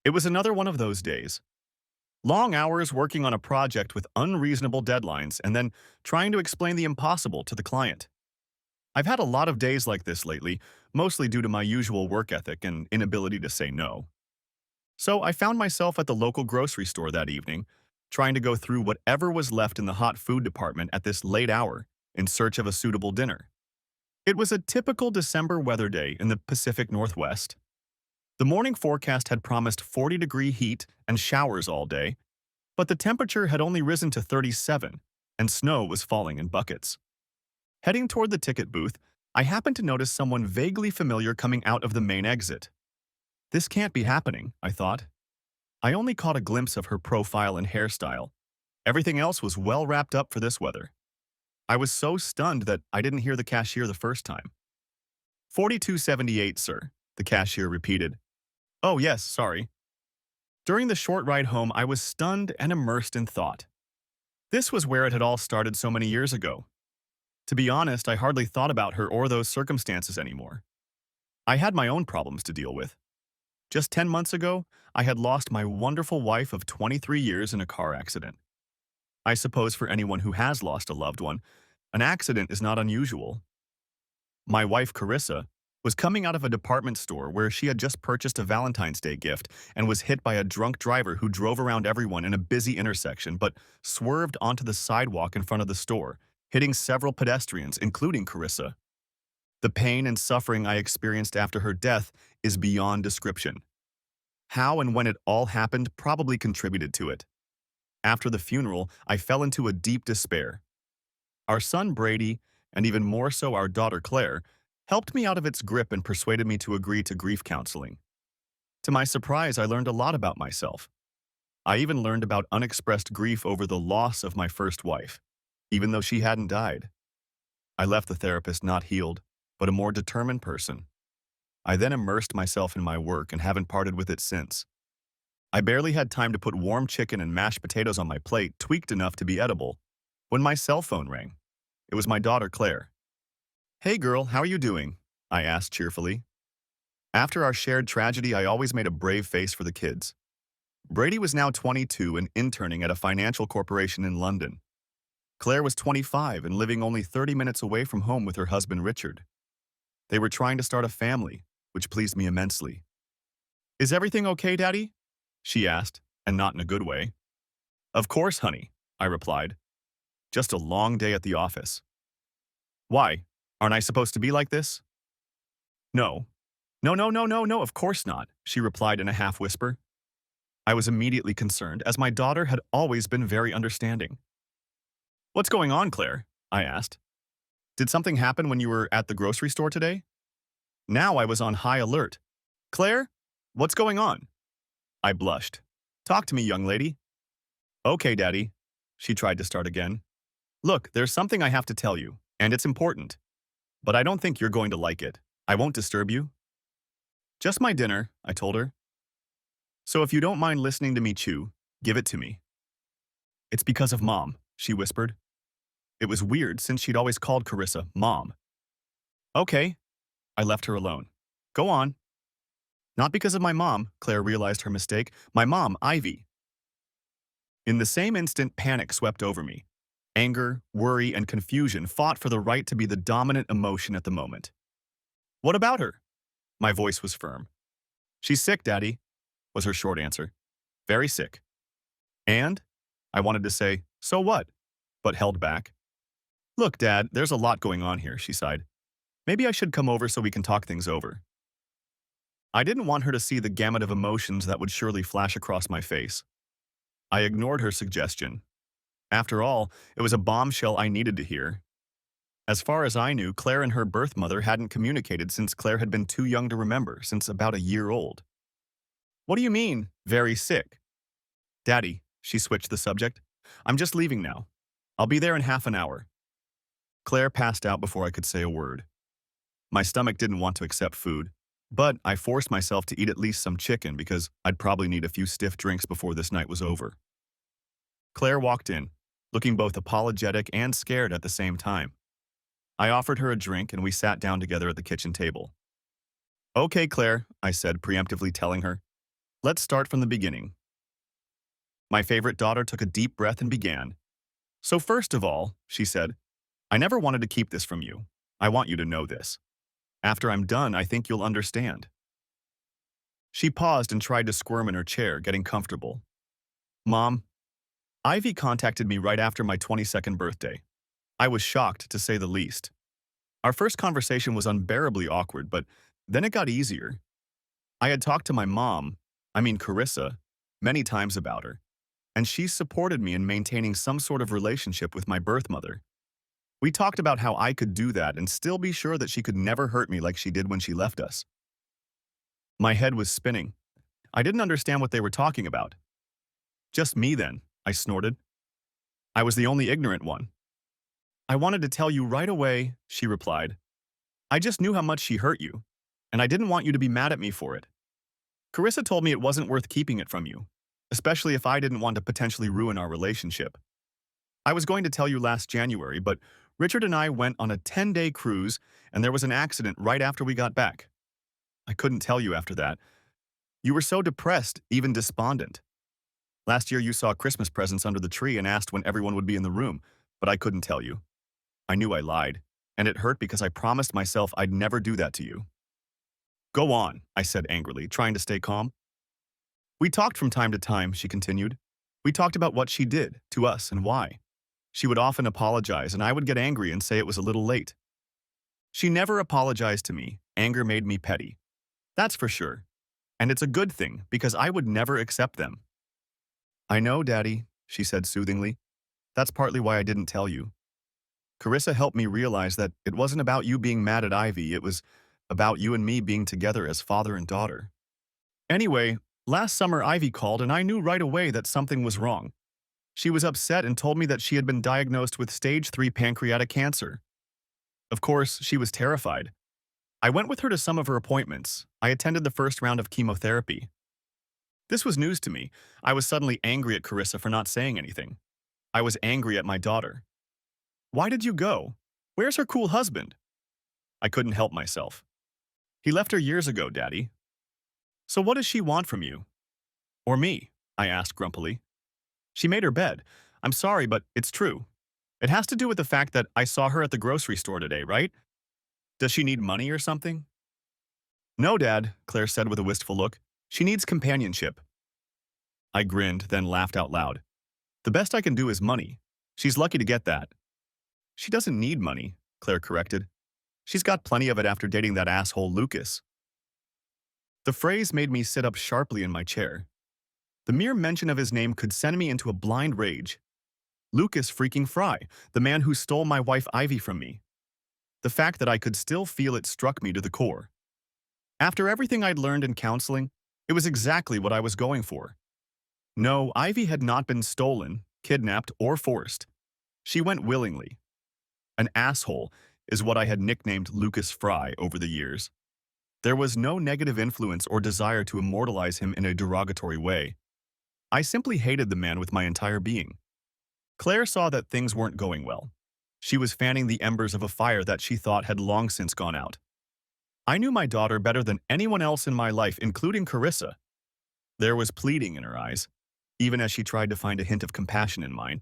It was another one of those days. Long hours working on a project with unreasonable deadlines and then trying to explain the impossible to the client. I've had a lot of days like this lately, mostly due to my usual work ethic and inability to say no. So I found myself at the local grocery store that evening, trying to go through whatever was left in the hot food department at this late hour in search of a suitable dinner. It was a typical December weather day in the Pacific Northwest. The morning forecast had promised 40-degree heat and showers all day, but the temperature had only risen to 37, and snow was falling in buckets. Heading toward the ticket booth, I happened to notice someone vaguely familiar coming out of the main exit. This can't be happening, I thought. I only caught a glimpse of her profile and hairstyle. Everything else was well wrapped up for this weather. I was so stunned that I didn't hear the cashier the first time. 4278, sir, the cashier repeated. Oh, yes, sorry. During the short ride home, I was stunned and immersed in thought. This was where it had all started so many years ago. To be honest, I hardly thought about her or those circumstances anymore. I had my own problems to deal with. Just 10 months ago, I had lost my wonderful wife of 23 years in a car accident. I suppose for anyone who has lost a loved one, an accident is not unusual. My wife, Carissa, was coming out of a department store where she had just purchased a Valentine's Day gift and was hit by a drunk driver who drove around everyone in a busy intersection but swerved onto the sidewalk in front of the store, hitting several pedestrians, including Carissa. The pain and suffering I experienced after her death is beyond description. How and when it all happened probably contributed to it. After the funeral, I fell into a deep despair. Our son Brady, and even more so our daughter Claire, helped me out of its grip and persuaded me to agree to grief counseling. To my surprise, I learned a lot about myself. I even learned about unexpressed grief over the loss of my first wife, even though she hadn't died. I left the therapist not healed, but a more determined person. I then immersed myself in my work and haven't parted with it since. I barely had time to put warm chicken and mashed potatoes on my plate, tweaked enough to be edible, when my cell phone rang. It was my daughter Claire. Hey girl, how are you doing? I asked cheerfully. After our shared tragedy, I always made a brave face for the kids. Brady was now 22 and interning at a financial corporation in London. Claire was 25 and living only 30 minutes away from home with her husband Richard. They were trying to start a family, which pleased me immensely. Is everything okay, Daddy? She asked, and not in a good way. Of course, honey, I replied. Just a long day at the office. Why? Aren't I supposed to be like this? No. No, no, no, no, no, of course not, she replied in a half-whisper. I was immediately concerned, as my daughter had always been very understanding. What's going on, Claire? I asked. Did something happen when you were at the grocery store today? Now I was on high alert. Claire, what's going on? I blushed. Talk to me, young lady. Okay, Daddy. She tried to start again. Look, there's something I have to tell you, and it's important. But I don't think you're going to like it. I won't disturb you. Just my dinner, I told her. So if you don't mind listening to me chew, give it to me. It's because of Mom, she whispered. It was weird since she'd always called Carissa Mom. Okay. I left her alone. Go on. Not because of my mom, Claire realized her mistake. My mom, Ivy. In the same instant, panic swept over me. Anger, worry, and confusion fought for the right to be the dominant emotion at the moment. What about her? My voice was firm. She's sick, Daddy, was her short answer. Very sick. And? I wanted to say, so what? But held back. Look, Dad, there's a lot going on here, she sighed. Maybe I should come over so we can talk things over. I didn't want her to see the gamut of emotions that would surely flash across my face. I ignored her suggestion. After all, it was a bombshell I needed to hear. As far as I knew, Claire and her birth mother hadn't communicated since Claire had been too young to remember, since about a year old. What do you mean, very sick? Daddy, she switched the subject. I'm just leaving now. I'll be there in half an hour. Claire passed out before I could say a word. My stomach didn't want to accept food, but I forced myself to eat at least some chicken because I'd probably need a few stiff drinks before this night was over. Claire walked in, looking both apologetic and scared at the same time. I offered her a drink and we sat down together at the kitchen table. Okay, Claire, I said, preemptively telling her. Let's start from the beginning. My favorite daughter took a deep breath and began. So first of all, she said, I never wanted to keep this from you. I want you to know this. After I'm done, I think you'll understand. She paused and tried to squirm in her chair, getting comfortable. Mom, Ivy contacted me right after my 22nd birthday. I was shocked, to say the least. Our first conversation was unbearably awkward, but then it got easier. I had talked to my mom, Carissa, many times about her, and she supported me in maintaining some sort of relationship with my birth mother. We talked about how I could do that and still be sure that she could never hurt me like she did when she left us. My head was spinning. I didn't understand what they were talking about. Just me then, I snorted. I was the only ignorant one. I wanted to tell you right away, she replied. I just knew how much she hurt you, and I didn't want you to be mad at me for it. Carissa told me it wasn't worth keeping it from you, especially if I didn't want to potentially ruin our relationship. I was going to tell you last January, but Richard and I went on a 10-day cruise, and there was an accident right after we got back. I couldn't tell you after that. You were so depressed, even despondent. Last year you saw Christmas presents under the tree and asked when everyone would be in the room, but I couldn't tell you. I knew I lied, and it hurt because I promised myself I'd never do that to you. Go on, I said angrily, trying to stay calm. We talked from time to time, she continued. We talked about what she did to us and why. She would often apologize, and I would get angry and say it was a little late. She never apologized to me. Anger made me petty. That's for sure. And it's a good thing, because I would never accept them. I know, Daddy, she said soothingly. That's partly why I didn't tell you. Carissa helped me realize that it wasn't about you being mad at Ivy, it was about you and me being together as father and daughter. Anyway, last summer Ivy called and I knew right away that something was wrong. She was upset and told me that she had been diagnosed with stage 3 pancreatic cancer. Of course, she was terrified. I went with her to some of her appointments. I attended the first round of chemotherapy. This was news to me. I was suddenly angry at Carissa for not saying anything. I was angry at my daughter. Why did you go? Where's her cool husband? I couldn't help myself. He left her years ago, Daddy. So what does she want from you? Or me? I asked grumpily. She made her bed. I'm sorry, but it's true. It has to do with the fact that I saw her at the grocery store today, right? Does she need money or something? No, Dad, Claire said with a wistful look. She needs companionship. I grinned, then laughed out loud. The best I can do is money. She's lucky to get that. She doesn't need money, Claire corrected. She's got plenty of it after dating that asshole Lucas. The phrase made me sit up sharply in my chair. The mere mention of his name could send me into a blind rage. Lucas freaking Fry, the man who stole my wife Ivy from me. The fact that I could still feel it struck me to the core. After everything I'd learned in counseling, it was exactly what I was going for. No, Ivy had not been stolen, kidnapped, or forced. She went willingly. An asshole is what I had nicknamed Lucas Fry over the years. There was no negative influence or desire to immortalize him in a derogatory way. I simply hated the man with my entire being. Claire saw that things weren't going well. She was fanning the embers of a fire that she thought had long since gone out. I knew my daughter better than anyone else in my life, including Carissa. There was pleading in her eyes, even as she tried to find a hint of compassion in mine.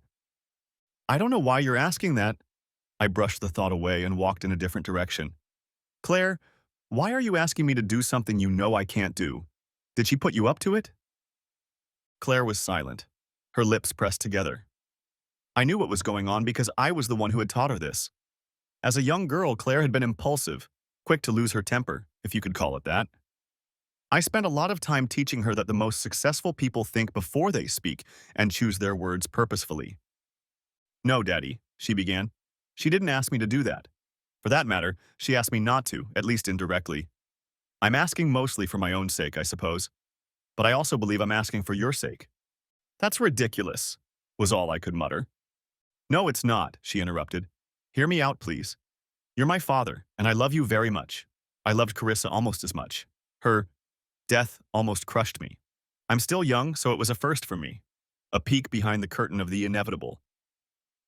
I don't know why you're asking that. I brushed the thought away and walked in a different direction. Claire, why are you asking me to do something you know I can't do? Did she put you up to it? Claire was silent, her lips pressed together. I knew what was going on because I was the one who had taught her this. As a young girl, Claire had been impulsive, quick to lose her temper, if you could call it that. I spent a lot of time teaching her that the most successful people think before they speak and choose their words purposefully. No, Daddy, she began. She didn't ask me to do that. For that matter, she asked me not to, at least indirectly. I'm asking mostly for my own sake, I suppose. But I also believe I'm asking for your sake. That's ridiculous, was all I could mutter. No, it's not, she interrupted. Hear me out, please. You're my father, and I love you very much. I loved Carissa almost as much. Her death almost crushed me. I'm still young, so it was a first for me. A peek behind the curtain of the inevitable.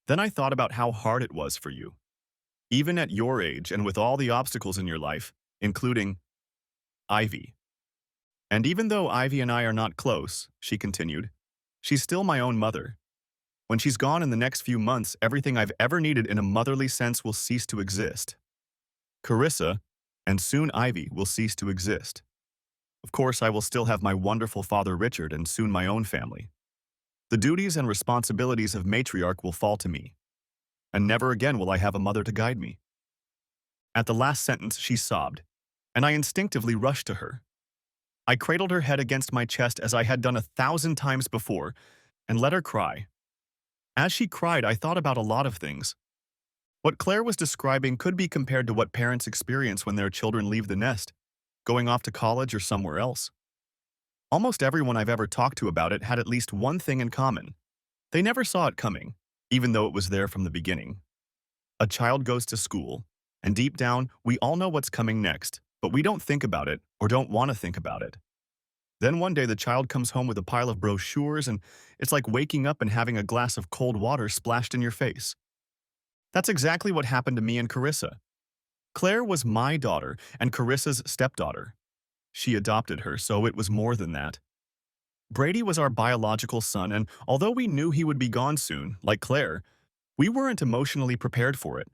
Then I thought about how hard it was for you. Even at your age and with all the obstacles in your life, including Ivy. And even though Ivy and I are not close, she continued, she's still my own mother. When she's gone in the next few months, everything I've ever needed in a motherly sense will cease to exist. Carissa, and soon Ivy, will cease to exist. Of course, I will still have my wonderful father Richard and soon my own family. The duties and responsibilities of matriarch will fall to me, and never again will I have a mother to guide me. At the last sentence, she sobbed, and I instinctively rushed to her. I cradled her head against my chest as I had done 1,000 times before, and let her cry. As she cried, I thought about a lot of things. What Claire was describing could be compared to what parents experience when their children leave the nest, going off to college or somewhere else. Almost everyone I've ever talked to about it had at least one thing in common. They never saw it coming, even though it was there from the beginning. A child goes to school, and deep down, we all know what's coming next, but we don't think about it or don't want to think about it. Then one day the child comes home with a pile of brochures, and it's like waking up and having a glass of cold water splashed in your face. That's exactly what happened to me and Carissa. Claire was my daughter and Carissa's stepdaughter. She adopted her, so it was more than that. Brady was our biological son, and although we knew he would be gone soon, like Claire, we weren't emotionally prepared for it.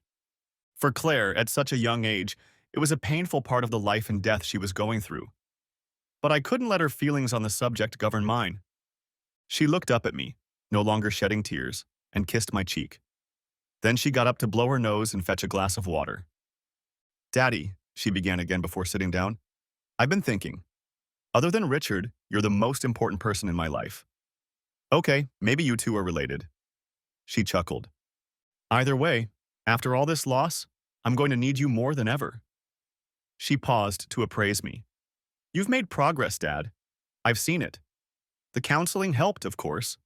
For Claire, at such a young age, it was a painful part of the life and death she was going through. But I couldn't let her feelings on the subject govern mine. She looked up at me, no longer shedding tears, and kissed my cheek. Then she got up to blow her nose and fetch a glass of water. Daddy, she began again before sitting down, I've been thinking. Other than Richard, you're the most important person in my life. Okay, maybe you two are related. She chuckled. Either way, after all this loss, I'm going to need you more than ever. She paused to appraise me. You've made progress, Dad. I've seen it. The counseling helped, of course,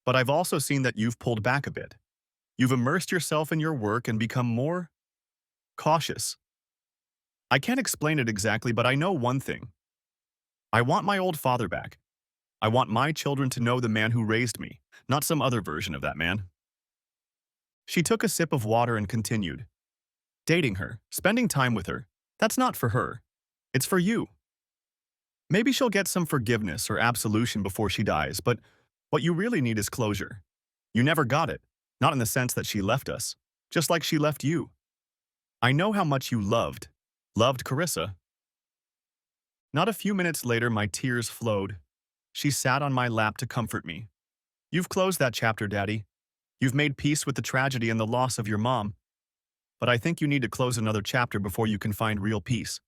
but I've also seen that you've pulled back a bit. You've immersed yourself in your work and become more cautious. I can't explain it exactly, but I know one thing. I want my old father back. I want my children to know the man who raised me, not some other version of that man. She took a sip of water and continued. Dating her, spending time with her, that's not for her. It's for you. Maybe she'll get some forgiveness or absolution before she dies, but what you really need is closure. You never got it, not in the sense that she left us, just like she left you. I know how much you loved Carissa. Not a few minutes later, my tears flowed. She sat on my lap to comfort me. You've closed that chapter, Daddy. You've made peace with the tragedy and the loss of your mom. But I think you need to close another chapter before you can find real peace.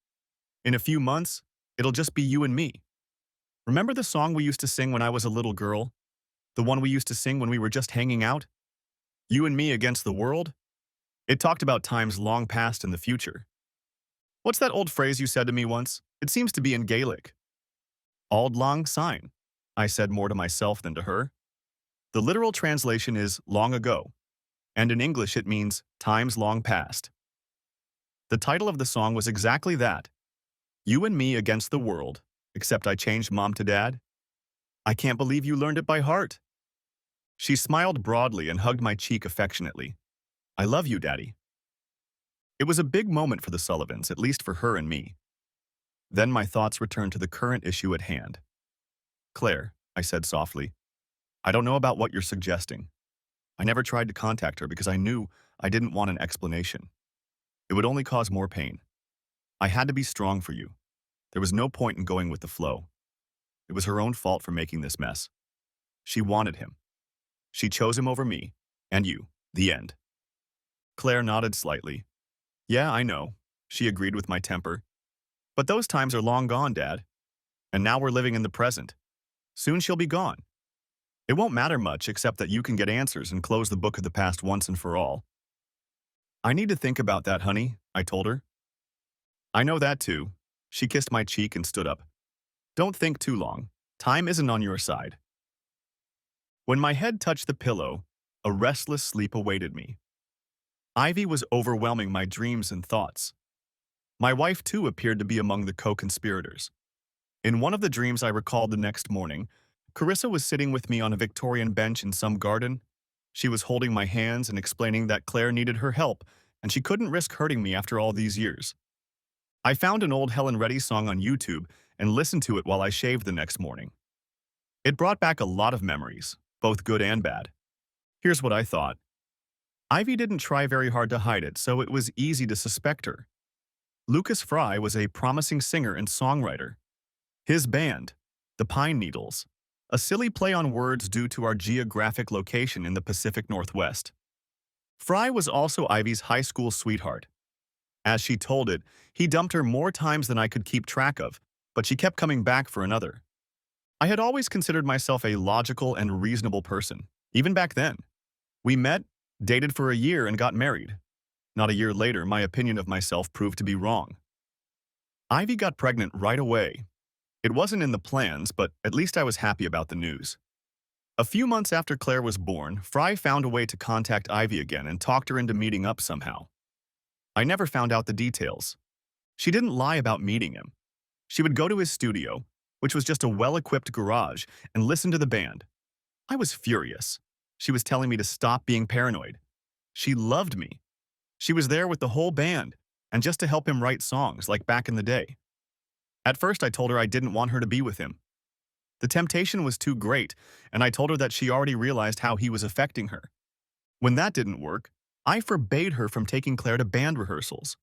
In a few months, it'll just be you and me. Remember the song we used to sing when I was a little girl? The one we used to sing when we were just hanging out? You and me against the world? It talked about times long past in the future. What's that old phrase you said to me once? It seems to be in Gaelic. Auld lang syne, I said more to myself than to her. The literal translation is long ago, and in English it means times long past. The title of the song was exactly that. You and me against the world, except I changed Mom to Dad. I can't believe you learned it by heart. She smiled broadly and hugged my cheek affectionately. I love you, Daddy. It was a big moment for the Sullivans, at least for her and me. Then my thoughts returned to the current issue at hand. Claire, I said softly, I don't know about what you're suggesting. I never tried to contact her because I knew I didn't want an explanation. It would only cause more pain. I had to be strong for you. There was no point in going with the flow. It was her own fault for making this mess. She wanted him. She chose him over me, and you, the end. Claire nodded slightly. Yeah, I know, she agreed with my temper. But those times are long gone, Dad. And now we're living in the present. Soon she'll be gone. It won't matter much except that you can get answers and close the book of the past once and for all. I need to think about that, honey, I told her. I know that too. She kissed my cheek and stood up. Don't think too long. Time isn't on your side. When my head touched the pillow, a restless sleep awaited me. Ivy was overwhelming my dreams and thoughts. My wife, too, appeared to be among the co-conspirators. In one of the dreams I recalled the next morning, Carissa was sitting with me on a Victorian bench in some garden. She was holding my hands and explaining that Claire needed her help, and she couldn't risk hurting me after all these years. I found an old Helen Reddy song on YouTube and listened to it while I shaved the next morning. It brought back a lot of memories, both good and bad. Here's what I thought. Ivy didn't try very hard to hide it, so it was easy to suspect her. Lucas Fry was a promising singer and songwriter. His band, the Pine Needles, a silly play on words due to our geographic location in the Pacific Northwest. Fry was also Ivy's high school sweetheart. As she told it, he dumped her more times than I could keep track of, but she kept coming back for another. I had always considered myself a logical and reasonable person, even back then. We met, dated for a year, and got married. Not a year later, my opinion of myself proved to be wrong. Ivy got pregnant right away. It wasn't in the plans, but at least I was happy about the news. A few months after Claire was born, Fry found a way to contact Ivy again and talked her into meeting up somehow. I never found out the details. She didn't lie about meeting him. She would go to his studio, which was just a well-equipped garage, and listen to the band. I was furious. She was telling me to stop being paranoid. She loved me. She was there with the whole band, and just to help him write songs like back in the day. At first, I told her I didn't want her to be with him. The temptation was too great, and I told her that she already realized how he was affecting her. When that didn't work, I forbade her from taking Claire to band rehearsals.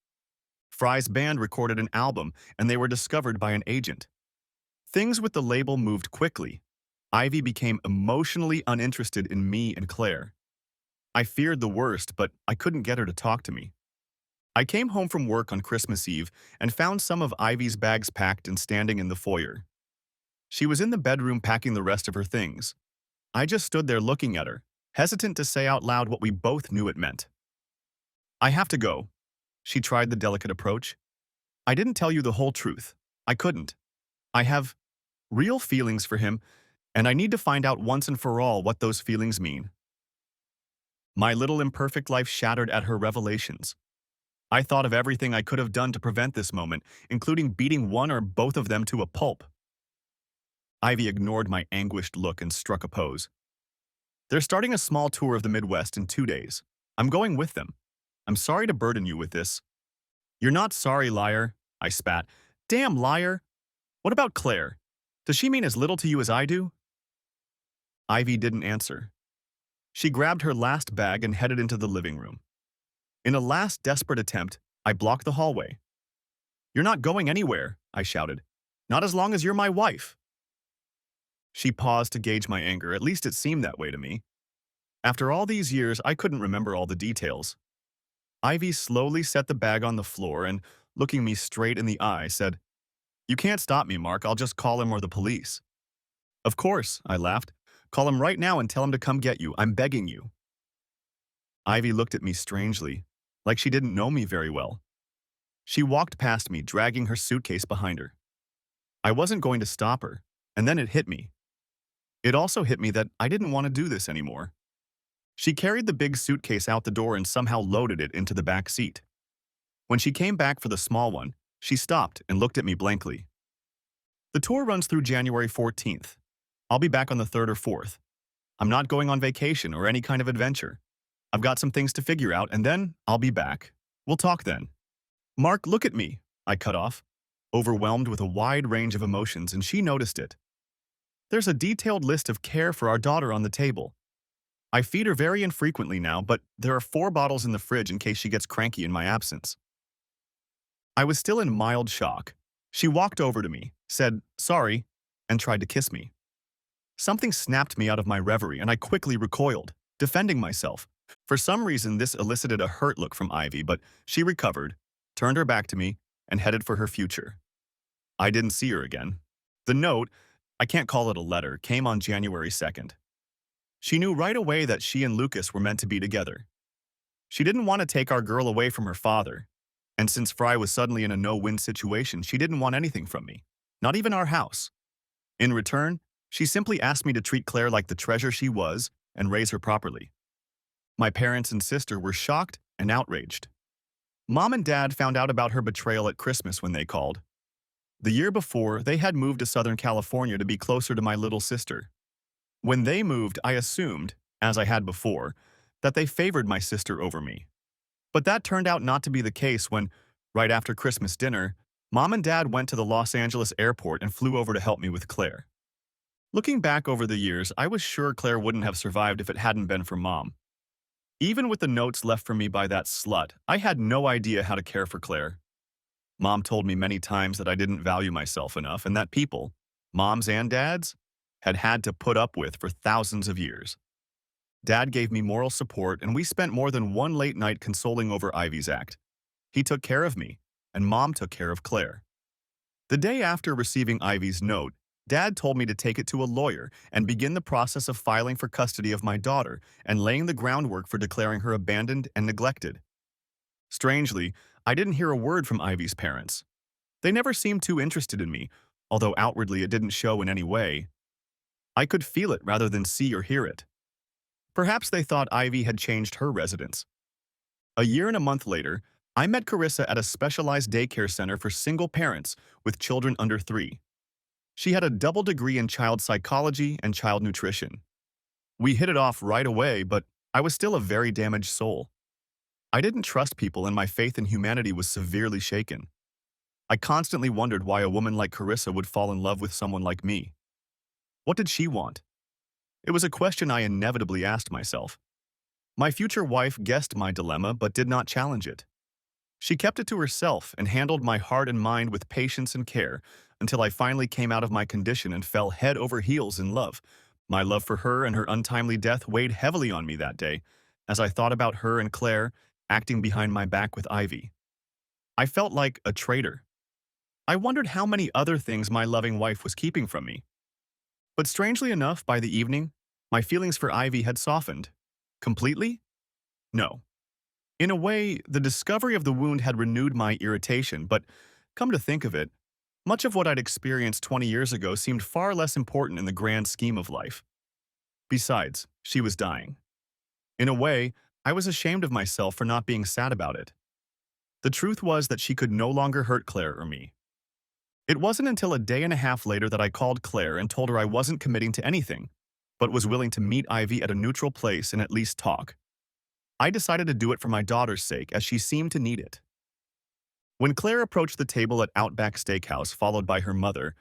Fry's band recorded an album, and they were discovered by an agent. Things with the label moved quickly. Ivy became emotionally uninterested in me and Claire. I feared the worst, but I couldn't get her to talk to me. I came home from work on Christmas Eve and found some of Ivy's bags packed and standing in the foyer. She was in the bedroom packing the rest of her things. I just stood there looking at her, hesitant to say out loud what we both knew it meant. I have to go. She tried the delicate approach. I didn't tell you the whole truth. I couldn't. I have real feelings for him, and I need to find out once and for all what those feelings mean. My little imperfect life shattered at her revelations. I thought of everything I could have done to prevent this moment, including beating one or both of them to a pulp. Ivy ignored my anguished look and struck a pose. They're starting a small tour of the Midwest in 2 days. I'm going with them. I'm sorry to burden you with this. You're not sorry, liar, I spat. Damn liar. What about Claire? Does she mean as little to you as I do? Ivy didn't answer. She grabbed her last bag and headed into the living room. In a last desperate attempt, I blocked the hallway. You're not going anywhere, I shouted. Not as long as you're my wife. She paused to gauge my anger, at least it seemed that way to me. After all these years, I couldn't remember all the details. Ivy slowly set the bag on the floor and, looking me straight in the eye, said, You can't stop me, Mark. I'll just call him or the police. Of course, I laughed. Call him right now and tell him to come get you. I'm begging you. Ivy looked at me strangely, like she didn't know me very well. She walked past me, dragging her suitcase behind her. I wasn't going to stop her, and then it hit me. It also hit me that I didn't want to do this anymore. She carried the big suitcase out the door and somehow loaded it into the back seat. When she came back for the small one, she stopped and looked at me blankly. The tour runs through January 14th. I'll be back on the 3rd or 4th. I'm not going on vacation or any kind of adventure. I've got some things to figure out, and then I'll be back. We'll talk then. Mark, look at me, I cut off, overwhelmed with a wide range of emotions, and she noticed it. There's a detailed list of care for our daughter on the table. I feed her very infrequently now, but there are 4 bottles in the fridge in case she gets cranky in my absence. I was still in mild shock. She walked over to me, said, sorry, and tried to kiss me. Something snapped me out of my reverie, and I quickly recoiled, defending myself. For some reason, this elicited a hurt look from Ivy, but she recovered, turned her back to me, and headed for her future. I didn't see her again. The note, I can't call it a letter, came on January 2nd. She knew right away that she and Lucas were meant to be together. She didn't want to take our girl away from her father, and since Fry was suddenly in a no-win situation, she didn't want anything from me, not even our house. In return, she simply asked me to treat Claire like the treasure she was and raise her properly. My parents and sister were shocked and outraged. Mom and Dad found out about her betrayal at Christmas when they called. The year before, they had moved to Southern California to be closer to my little sister. When they moved, I assumed, as I had before, that they favored my sister over me. But that turned out not to be the case when, right after Christmas dinner, Mom and Dad went to the Los Angeles airport and flew over to help me with Claire. Looking back over the years, I was sure Claire wouldn't have survived if it hadn't been for Mom. Even with the notes left for me by that slut, I had no idea how to care for Claire. Mom told me many times that I didn't value myself enough and that people, moms and dads, had to put up with for thousands of years. Dad gave me moral support, and we spent more than one late night consoling over Ivy's act. He took care of me, and Mom took care of Claire. The day after receiving Ivy's note, Dad told me to take it to a lawyer and begin the process of filing for custody of my daughter and laying the groundwork for declaring her abandoned and neglected. Strangely, I didn't hear a word from Ivy's parents. They never seemed too interested in me, although outwardly it didn't show in any way. I could feel it rather than see or hear it. Perhaps they thought Ivy had changed her residence. A year and a month later, I met Carissa at a specialized daycare center for single parents with children under 3. She had a double degree in child psychology and child nutrition. We hit it off right away, but I was still a very damaged soul. I didn't trust people and my faith in humanity was severely shaken. I constantly wondered why a woman like Carissa would fall in love with someone like me. What did she want? It was a question I inevitably asked myself. My future wife guessed my dilemma but did not challenge it. She kept it to herself and handled my heart and mind with patience and care until I finally came out of my condition and fell head over heels in love. My love for her and her untimely death weighed heavily on me that day as I thought about her and Claire acting behind my back with Ivy. I felt like a traitor. I wondered how many other things my loving wife was keeping from me. But strangely enough, by the evening, my feelings for Ivy had softened. Completely? No. In a way, the discovery of the wound had renewed my irritation, but come to think of it, much of what I'd experienced 20 years ago seemed far less important in the grand scheme of life. Besides, she was dying. In a way, I was ashamed of myself for not being sad about it. The truth was that she could no longer hurt Claire or me. It wasn't until a day and a half later that I called Claire and told her I wasn't committing to anything, but was willing to meet Ivy at a neutral place and at least talk. I decided to do it for my daughter's sake, as she seemed to need it. When Claire approached the table at Outback Steakhouse, followed by her mother,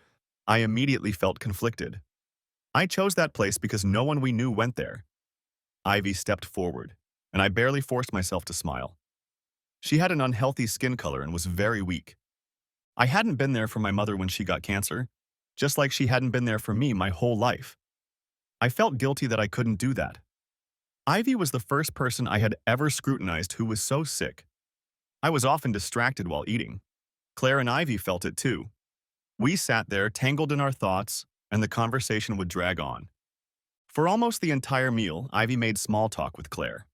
I immediately felt conflicted. I chose that place because no one we knew went there. Ivy stepped forward, and I barely forced myself to smile. She had an unhealthy skin color and was very weak. I hadn't been there for my mother when she got cancer, just like she hadn't been there for me my whole life. I felt guilty that I couldn't do that. Ivy was the first person I had ever scrutinized who was so sick. I was often distracted while eating. Claire and Ivy felt it too. We sat there, tangled in our thoughts, and the conversation would drag on. For almost the entire meal, Ivy made small talk with Claire.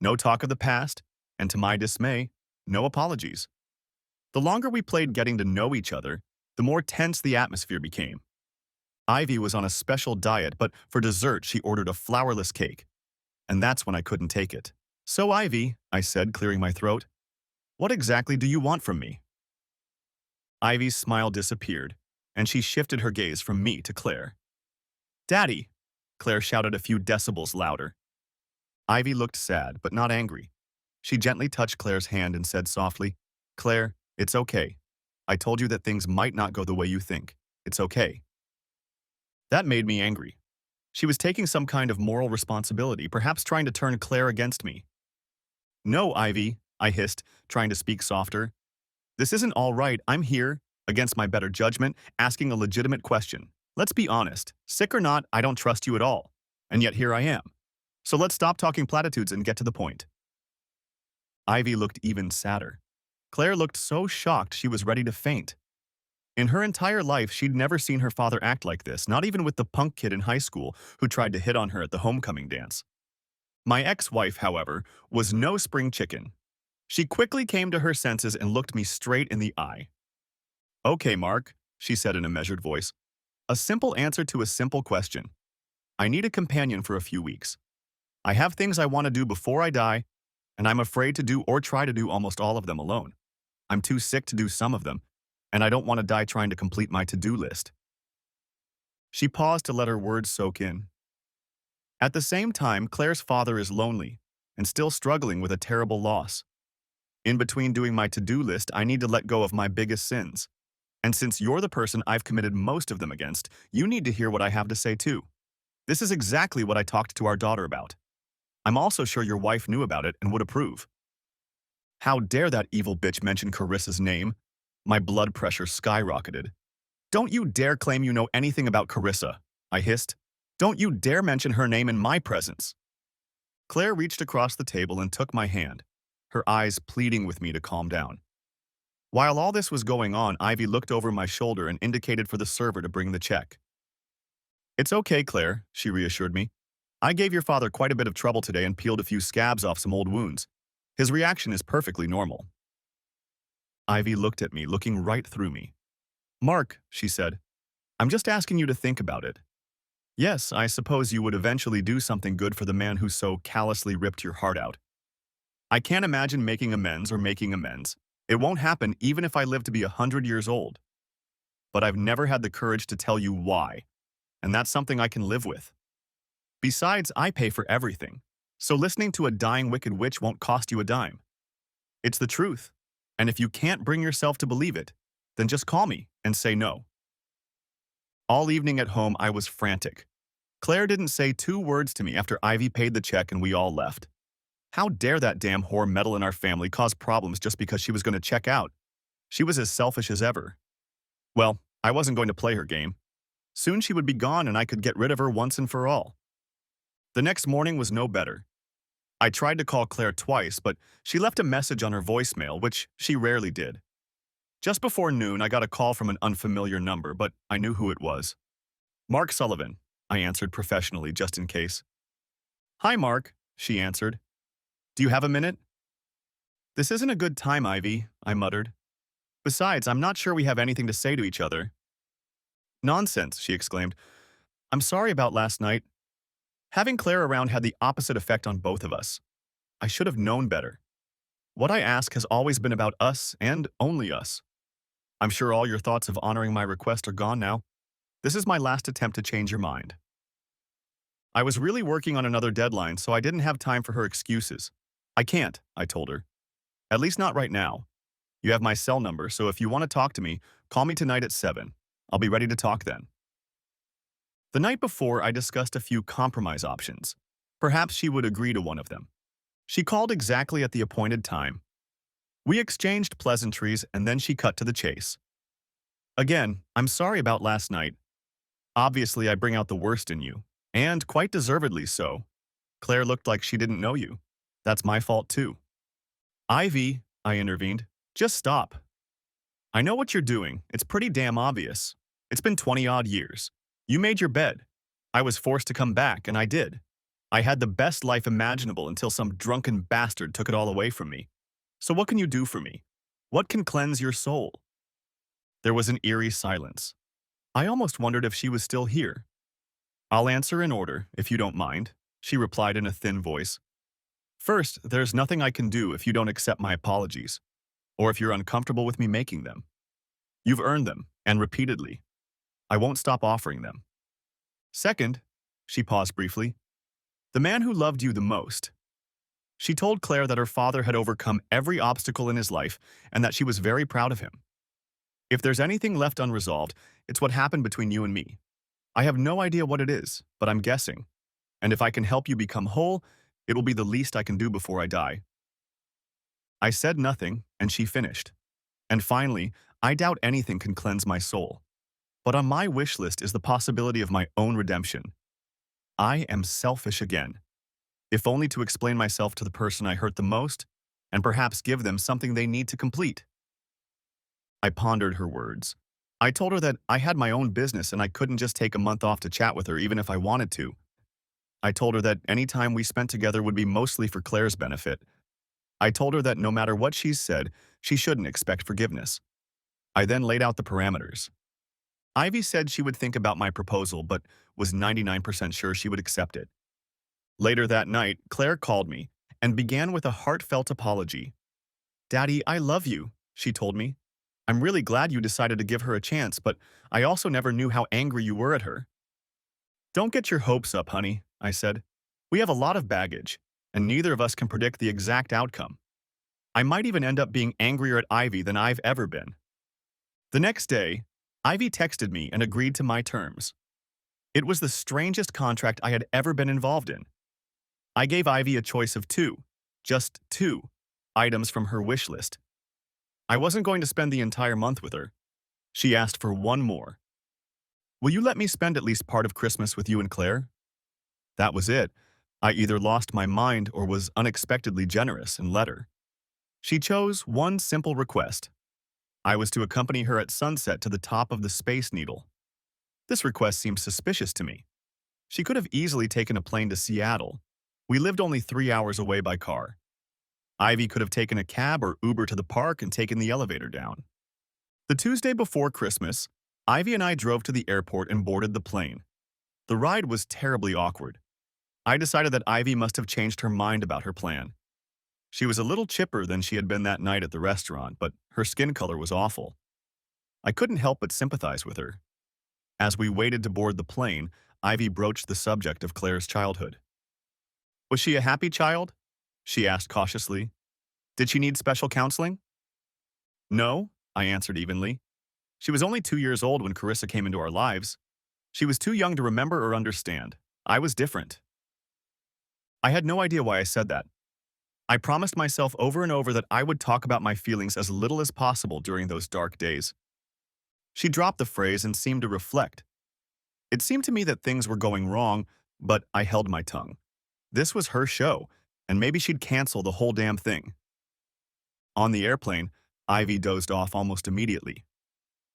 No talk of the past, and to my dismay, no apologies. The longer we played getting to know each other, the more tense the atmosphere became. Ivy was on a special diet, but for dessert she ordered a flourless cake. And that's when I couldn't take it. "So, Ivy," I said, clearing my throat, "what exactly do you want from me?" Ivy's smile disappeared, and she shifted her gaze from me to Claire. "Daddy!" Claire shouted a few decibels louder. Ivy looked sad, but not angry. She gently touched Claire's hand and said softly, "Claire, it's okay. I told you that things might not go the way you think. It's okay." That made me angry. She was taking some kind of moral responsibility, perhaps trying to turn Claire against me. "No, Ivy," I hissed, trying to speak softer. "This isn't all right. I'm here, against my better judgment, asking a legitimate question. Let's be honest. Sick or not, I don't trust you at all. And yet here I am. So let's stop talking platitudes and get to the point." Ivy looked even sadder. Claire looked so shocked she was ready to faint. In her entire life, she'd never seen her father act like this, not even with the punk kid in high school who tried to hit on her at the homecoming dance. My ex-wife, however, was no spring chicken. She quickly came to her senses and looked me straight in the eye. "Okay, Mark," she said in a measured voice. "A simple answer to a simple question. I need a companion for a few weeks. I have things I want to do before I die, and I'm afraid to do or try to do almost all of them alone. I'm too sick to do some of them, and I don't want to die trying to complete my to-do list." She paused to let her words soak in. At the same time, Claire's father is lonely and still struggling with a terrible loss. In between doing my to-do list, I need to let go of my biggest sins. And since you're the person I've committed most of them against, you need to hear what I have to say too. This is exactly what I talked to our daughter about. I'm also sure your wife knew about it and would approve. How dare that evil bitch mention Carissa's name? My blood pressure skyrocketed. Don't you dare claim you know anything about Carissa, I hissed. Don't you dare mention her name in my presence. Claire reached across the table and took my hand, her eyes pleading with me to calm down. While all this was going on, Ivy looked over my shoulder and indicated for the server to bring the check. It's okay, Claire, she reassured me. I gave your father quite a bit of trouble today and peeled a few scabs off some old wounds. His reaction is perfectly normal. Ivy looked at me, looking right through me. Mark, she said, I'm just asking you to think about it. Yes, I suppose you would eventually do something good for the man who so callously ripped your heart out. I can't imagine making amends. It won't happen even if I live to be 100 years old. But I've never had the courage to tell you why, and that's something I can live with. Besides, I pay for everything, so listening to a dying wicked witch won't cost you a dime. It's the truth, and if you can't bring yourself to believe it, then just call me and say no. All evening at home, I was frantic. Claire didn't say 2 words to me after Ivy paid the check and we all left. How dare that damn whore meddle in our family cause problems just because she was going to check out? She was as selfish as ever. Well, I wasn't going to play her game. Soon she would be gone and I could get rid of her once and for all. The next morning was no better. I tried to call Claire twice, but she left a message on her voicemail, which she rarely did. Just before noon, I got a call from an unfamiliar number, but I knew who it was. Mark Sullivan, I answered professionally just in case. Hi, Mark, she answered. Do you have a minute? This isn't a good time, Ivy, I muttered. Besides, I'm not sure we have anything to say to each other. Nonsense, she exclaimed. I'm sorry about last night. Having Claire around had the opposite effect on both of us. I should have known better. What I ask has always been about us and only us. I'm sure all your thoughts of honoring my request are gone now. This is my last attempt to change your mind. I was really working on another deadline, so I didn't have time for her excuses. I can't, I told her. At least not right now. You have my cell number, so if you want to talk to me, call me tonight at 7. I'll be ready to talk then. The night before, I discussed a few compromise options. Perhaps she would agree to one of them. She called exactly at the appointed time. We exchanged pleasantries, and then she cut to the chase. Again, I'm sorry about last night. Obviously, I bring out the worst in you, and quite deservedly so. Claire looked like she didn't know you. That's my fault too. Ivy, I intervened, just stop. I know what you're doing. It's pretty damn obvious. It's been 20-odd years. You made your bed. I was forced to come back, and I did. I had the best life imaginable until some drunken bastard took it all away from me. So what can you do for me? What can cleanse your soul? There was an eerie silence. I almost wondered if she was still here. I'll answer in order, if you don't mind, she replied in a thin voice. First, there's nothing I can do if you don't accept my apologies, or if you're uncomfortable with me making them. You've earned them, and repeatedly. I won't stop offering them. Second, she paused briefly, the man who loved you the most. She told Claire that her father had overcome every obstacle in his life and that she was very proud of him. If there's anything left unresolved, it's what happened between you and me. I have no idea what it is, but I'm guessing. And if I can help you become whole, it will be the least I can do before I die. I said nothing, and she finished. And finally, I doubt anything can cleanse my soul. But on my wish list is the possibility of my own redemption. I am selfish again, if only to explain myself to the person I hurt the most, and perhaps give them something they need to complete. I pondered her words. I told her that I had my own business and I couldn't just take a month off to chat with her even if I wanted to. I told her that any time we spent together would be mostly for Claire's benefit. I told her that no matter what she's said, she shouldn't expect forgiveness. I then laid out the parameters. Ivy said she would think about my proposal, but was 99% sure she would accept it. Later that night, Claire called me and began with a heartfelt apology. "Daddy, I love you," she told me. "I'm really glad you decided to give her a chance, but I also never knew how angry you were at her." "Don't get your hopes up, honey," I said. "We have a lot of baggage, and neither of us can predict the exact outcome. I might even end up being angrier at Ivy than I've ever been. The next day, Ivy texted me and agreed to my terms. It was the strangest contract I had ever been involved in. I gave Ivy a choice of two, just two, items from her wish list. I wasn't going to spend the entire month with her. She asked for one more. Will you let me spend at least part of Christmas with you and Claire? That was it. I either lost my mind or was unexpectedly generous and let her. She chose one simple request. I was to accompany her at sunset to the top of the Space Needle. This request seemed suspicious to me. She could have easily taken a plane to Seattle. We lived only 3 hours away by car. Ivy could have taken a cab or Uber to the park and taken the elevator down. The Tuesday before Christmas, Ivy and I drove to the airport and boarded the plane. The ride was terribly awkward. I decided that Ivy must have changed her mind about her plan. She was a little chipper than she had been that night at the restaurant, but her skin color was awful. I couldn't help but sympathize with her. As we waited to board the plane, Ivy broached the subject of Claire's childhood. Was she a happy child? She asked cautiously. Did she need special counseling? No, I answered evenly. She was only 2 years old when Carissa came into our lives. She was too young to remember or understand. I was different. I had no idea why I said that. I promised myself over and over that I would talk about my feelings as little as possible during those dark days. She dropped the phrase and seemed to reflect. It seemed to me that things were going wrong, but I held my tongue. This was her show, and maybe she'd cancel the whole damn thing. On the airplane, Ivy dozed off almost immediately.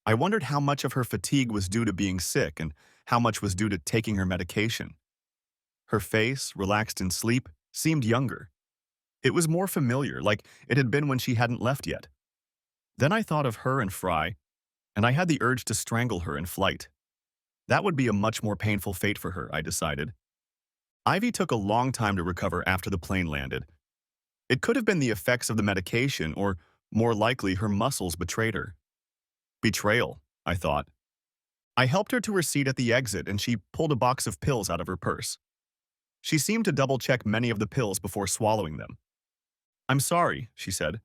I wondered how much of her fatigue was due to being sick and how much was due to taking her medication. Her face, relaxed in sleep, seemed younger. It was more familiar, like it had been when she hadn't left yet. Then I thought of her and Fry, and I had the urge to strangle her in flight. That would be a much more painful fate for her, I decided. Ivy took a long time to recover after the plane landed. It could have been the effects of the medication, or more likely her muscles betrayed her. Betrayal, I thought. I helped her to her seat at the exit and she pulled a box of pills out of her purse. She seemed to double-check many of the pills before swallowing them. I'm sorry, she said.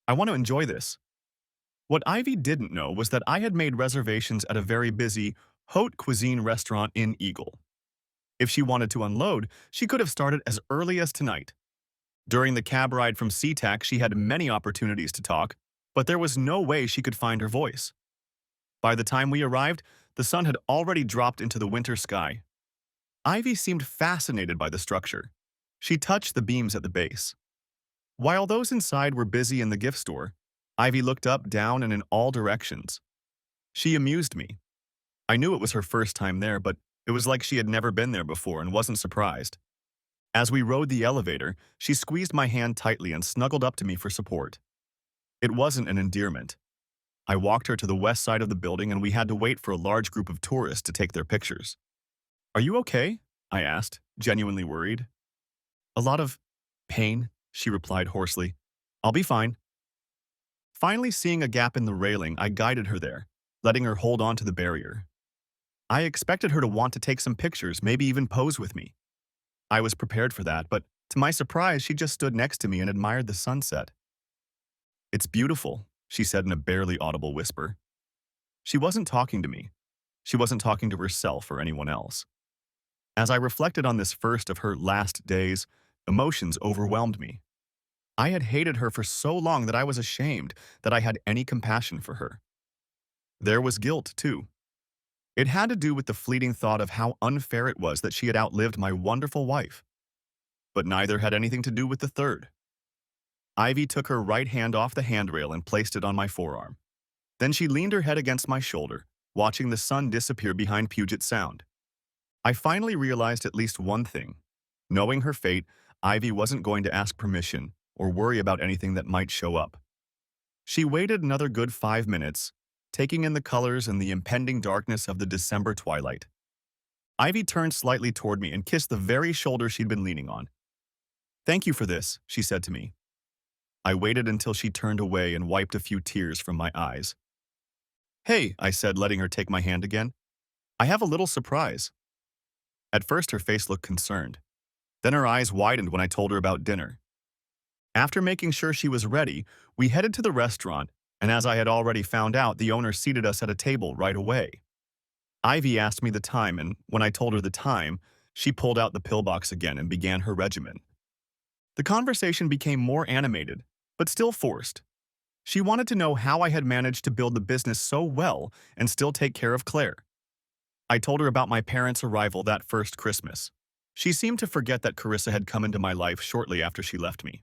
I want to enjoy this. What Ivy didn't know was that I had made reservations at a very busy haute cuisine restaurant in Eagle. If she wanted to unload, she could have started as early as tonight. During the cab ride from SeaTac, she had many opportunities to talk, but there was no way she could find her voice. By the time we arrived, the sun had already dropped into the winter sky. Ivy seemed fascinated by the structure. She touched the beams at the base. While those inside were busy in the gift store, Ivy looked up, down, and in all directions. She amused me. I knew it was her first time there, but it was like she had never been there before and wasn't surprised. As we rode the elevator, she squeezed my hand tightly and snuggled up to me for support. It wasn't an endearment. I walked her to the west side of the building and we had to wait for a large group of tourists to take their pictures. Are you okay? I asked, genuinely worried. A lot of pain, she replied hoarsely. I'll be fine. Finally seeing a gap in the railing, I guided her there, letting her hold on to the barrier. I expected her to want to take some pictures, maybe even pose with me. I was prepared for that, but to my surprise, she just stood next to me and admired the sunset. It's beautiful, she said in a barely audible whisper. She wasn't talking to me. She wasn't talking to herself or anyone else. As I reflected on this first of her last days, emotions overwhelmed me. I had hated her for so long that I was ashamed that I had any compassion for her. There was guilt, too. It had to do with the fleeting thought of how unfair it was that she had outlived my wonderful wife. But neither had anything to do with the third. Ivy took her right hand off the handrail and placed it on my forearm. Then she leaned her head against my shoulder, watching the sun disappear behind Puget Sound. I finally realized at least one thing. Knowing her fate, Ivy wasn't going to ask permission or worry about anything that might show up. She waited another good 5 minutes, taking in the colors and the impending darkness of the December twilight. Ivy turned slightly toward me and kissed the very shoulder she'd been leaning on. Thank you for this, she said to me. I waited until she turned away and wiped a few tears from my eyes. Hey, I said, letting her take my hand again. I have a little surprise. At first, her face looked concerned. Then her eyes widened when I told her about dinner. After making sure she was ready, we headed to the restaurant, and as I had already found out, the owner seated us at a table right away. Ivy asked me the time, and when I told her the time, she pulled out the pillbox again and began her regimen. The conversation became more animated, but still forced. She wanted to know how I had managed to build the business so well and still take care of Claire. I told her about my parents' arrival that first Christmas. She seemed to forget that Carissa had come into my life shortly after she left me.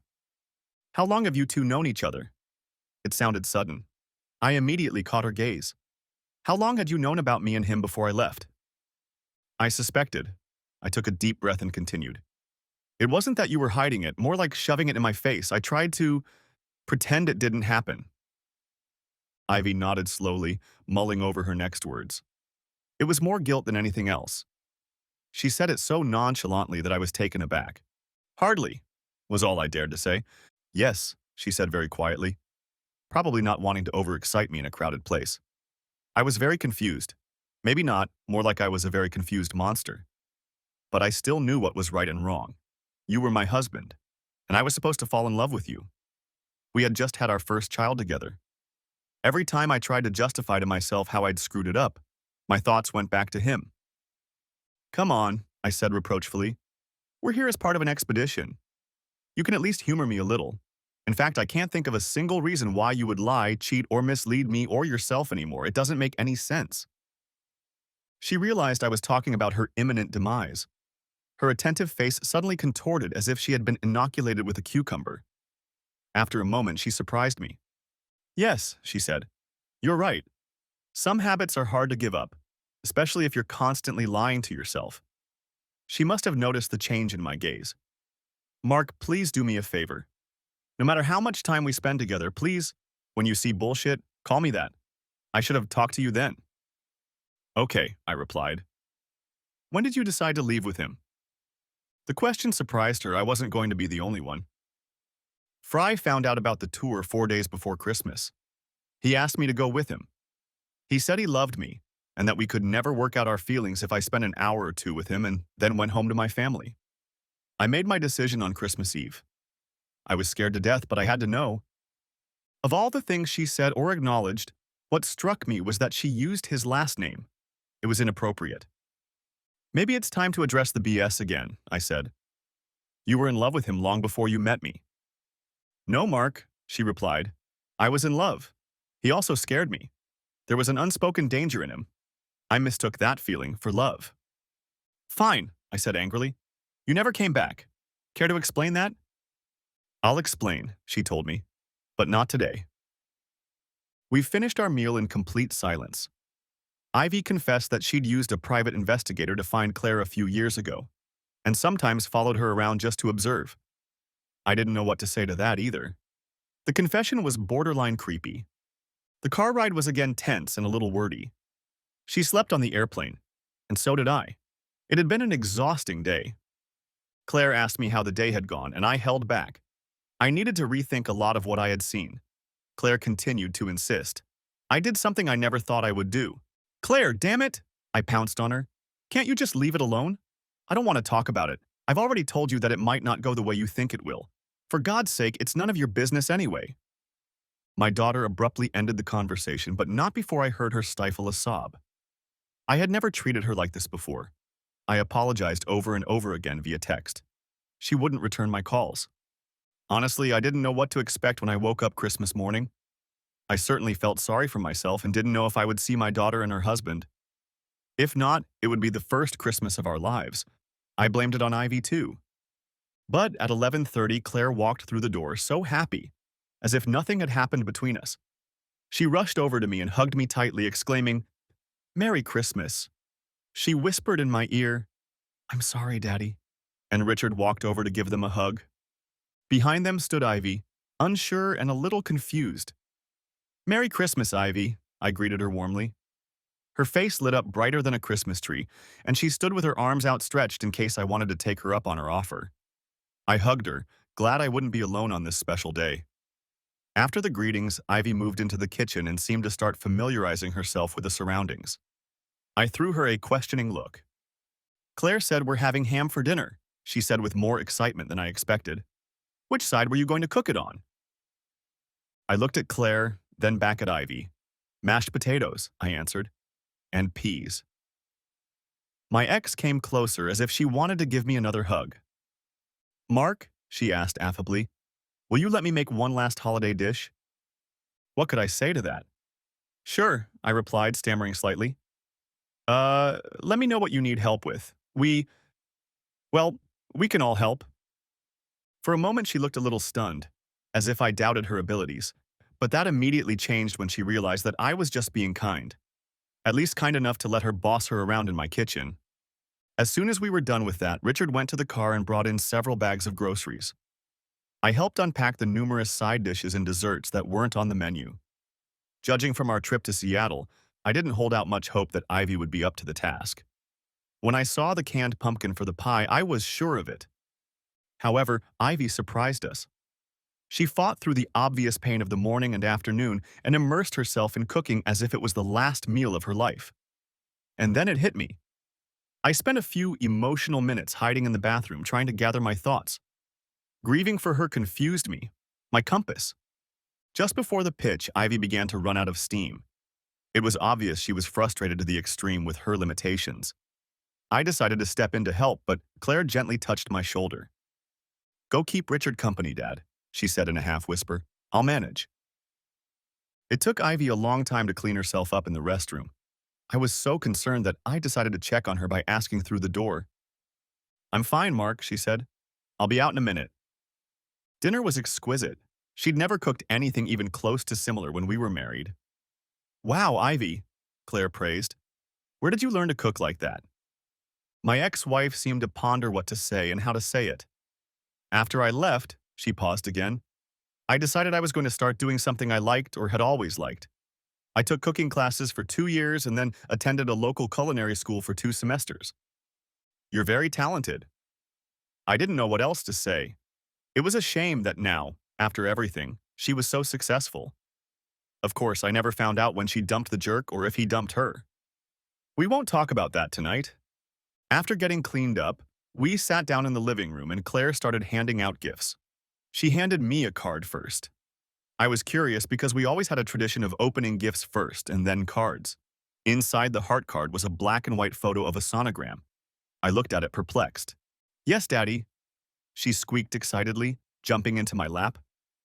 How long have you two known each other? It sounded sudden. I immediately caught her gaze. How long had you known about me and him before I left? I suspected. I took a deep breath and continued. It wasn't that you were hiding it, more like shoving it in my face. I tried to pretend it didn't happen. Ivy nodded slowly, mulling over her next words. It was more guilt than anything else. She said it so nonchalantly that I was taken aback. Hardly, was all I dared to say. Yes, she said very quietly, probably not wanting to overexcite me in a crowded place. I was very confused. Maybe not, more like I was a very confused monster. But I still knew what was right and wrong. You were my husband, and I was supposed to fall in love with you. We had just had our first child together. Every time I tried to justify to myself how I'd screwed it up, my thoughts went back to him. Come on, I said reproachfully. We're here as part of an expedition. You can at least humor me a little. In fact, I can't think of a single reason why you would lie, cheat, or mislead me or yourself anymore. It doesn't make any sense. She realized I was talking about her imminent demise. Her attentive face suddenly contorted as if she had been inoculated with a cucumber. After a moment, she surprised me. Yes, she said. You're right. Some habits are hard to give up, especially if you're constantly lying to yourself. She must have noticed the change in my gaze. Mark, please do me a favor. No matter how much time we spend together, please, when you see bullshit, call me that. I should have talked to you then. Okay, I replied. When did you decide to leave with him? The question surprised her. I wasn't going to be the only one. Fry found out about the tour 4 days before Christmas. He asked me to go with him. He said he loved me, and that we could never work out our feelings if I spent an hour or two with him and then went home to my family. I made my decision on Christmas Eve. I was scared to death, but I had to know. Of all the things she said or acknowledged, what struck me was that she used his last name. It was inappropriate. Maybe it's time to address the BS again, I said. You were in love with him long before you met me. No, Mark, she replied. I was in love. He also scared me. There was an unspoken danger in him. I mistook that feeling for love. Fine, I said angrily. You never came back. Care to explain that? I'll explain, she told me, but not today. We finished our meal in complete silence. Ivy confessed that she'd used a private investigator to find Claire a few years ago, and sometimes followed her around just to observe. I didn't know what to say to that either. The confession was borderline creepy. The car ride was again tense and a little wordy. She slept on the airplane, and so did I. It had been an exhausting day. Claire asked me how the day had gone, and I held back. I needed to rethink a lot of what I had seen. Claire continued to insist. I did something I never thought I would do. Claire, damn it! I pounced on her. Can't you just leave it alone? I don't want to talk about it. I've already told you that it might not go the way you think it will. For God's sake, it's none of your business anyway. My daughter abruptly ended the conversation, but not before I heard her stifle a sob. I had never treated her like this before. I apologized over and over again via text. She wouldn't return my calls. Honestly, I didn't know what to expect when I woke up Christmas morning. I certainly felt sorry for myself and didn't know if I would see my daughter and her husband. If not, it would be the first Christmas of our lives. I blamed it on Ivy too. But at 11:30, Claire walked through the door so happy, as if nothing had happened between us. She rushed over to me and hugged me tightly, exclaiming, "Merry Christmas." She whispered in my ear, "I'm sorry, Daddy," and Richard walked over to give them a hug. Behind them stood Ivy, unsure and a little confused. "Merry Christmas, Ivy," I greeted her warmly. Her face lit up brighter than a Christmas tree, and she stood with her arms outstretched in case I wanted to take her up on her offer. I hugged her, glad I wouldn't be alone on this special day. After the greetings, Ivy moved into the kitchen and seemed to start familiarizing herself with the surroundings. I threw her a questioning look. "Claire said we're having ham for dinner," she said with more excitement than I expected. Which side were you going to cook it on? I looked at Claire, then back at Ivy. Mashed potatoes, I answered, and peas. My ex came closer as if she wanted to give me another hug. Mark, she asked affably, will you let me make one last holiday dish? What could I say to that? Sure, I replied, stammering slightly. Let me know what you need help with. Well, we can all help. For a moment, she looked a little stunned, as if I doubted her abilities. But that immediately changed when she realized that I was just being kind. At least kind enough to let her boss her around in my kitchen. As soon as we were done with that, Richard went to the car and brought in several bags of groceries. I helped unpack the numerous side dishes and desserts that weren't on the menu. Judging from our trip to Seattle, I didn't hold out much hope that Ivy would be up to the task. When I saw the canned pumpkin for the pie, I was sure of it. However, Ivy surprised us. She fought through the obvious pain of the morning and afternoon and immersed herself in cooking as if it was the last meal of her life. And then it hit me. I spent a few emotional minutes hiding in the bathroom trying to gather my thoughts. Grieving for her confused me, my compass. Just before the pitch, Ivy began to run out of steam. It was obvious she was frustrated to the extreme with her limitations. I decided to step in to help, but Claire gently touched my shoulder. Go keep Richard company, Dad, she said in a half-whisper. I'll manage. It took Ivy a long time to clean herself up in the restroom. I was so concerned that I decided to check on her by asking through the door. I'm fine, Mark, she said. I'll be out in a minute. Dinner was exquisite. She'd never cooked anything even close to similar when we were married. Wow, Ivy, Claire praised. Where did you learn to cook like that? My ex-wife seemed to ponder what to say and how to say it. After I left, she paused again, I decided I was going to start doing something I liked or had always liked. I took cooking classes for 2 years and then attended a local culinary school for 2 semesters. You're very talented. I didn't know what else to say. It was a shame that now, after everything, she was so successful. Of course, I never found out when she dumped the jerk or if he dumped her. We won't talk about that tonight. After getting cleaned up, we sat down in the living room and Claire started handing out gifts. She handed me a card first. I was curious because we always had a tradition of opening gifts first and then cards. Inside the heart card was a black and white photo of a sonogram. I looked at it perplexed. Yes, Daddy, she squeaked excitedly, jumping into my lap.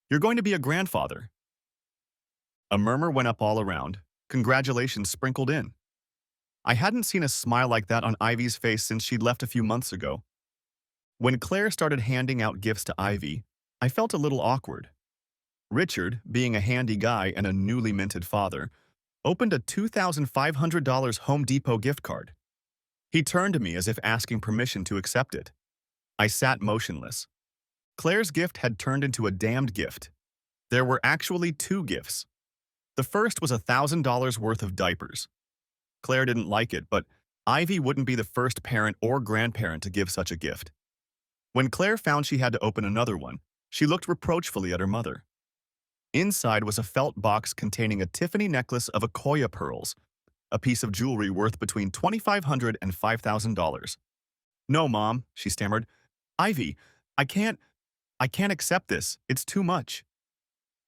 You're going to be a grandfather. A murmur went up all around, congratulations sprinkled in. I hadn't seen a smile like that on Ivy's face since she'd left a few months ago. When Claire started handing out gifts to Ivy, I felt a little awkward. Richard, being a handy guy and a newly minted father, opened a $2,500 Home Depot gift card. He turned to me as if asking permission to accept it. I sat motionless. Claire's gift had turned into a damned gift. There were actually 2 gifts. The first was $1,000 worth of diapers. Claire didn't like it, but Ivy wouldn't be the first parent or grandparent to give such a gift. When Claire found she had to open another one, she looked reproachfully at her mother. Inside was a felt box containing a Tiffany necklace of Akoya pearls, a piece of jewelry worth between $2,500 and $5,000. No, Mom, she stammered. Ivy, I can't accept this. It's too much.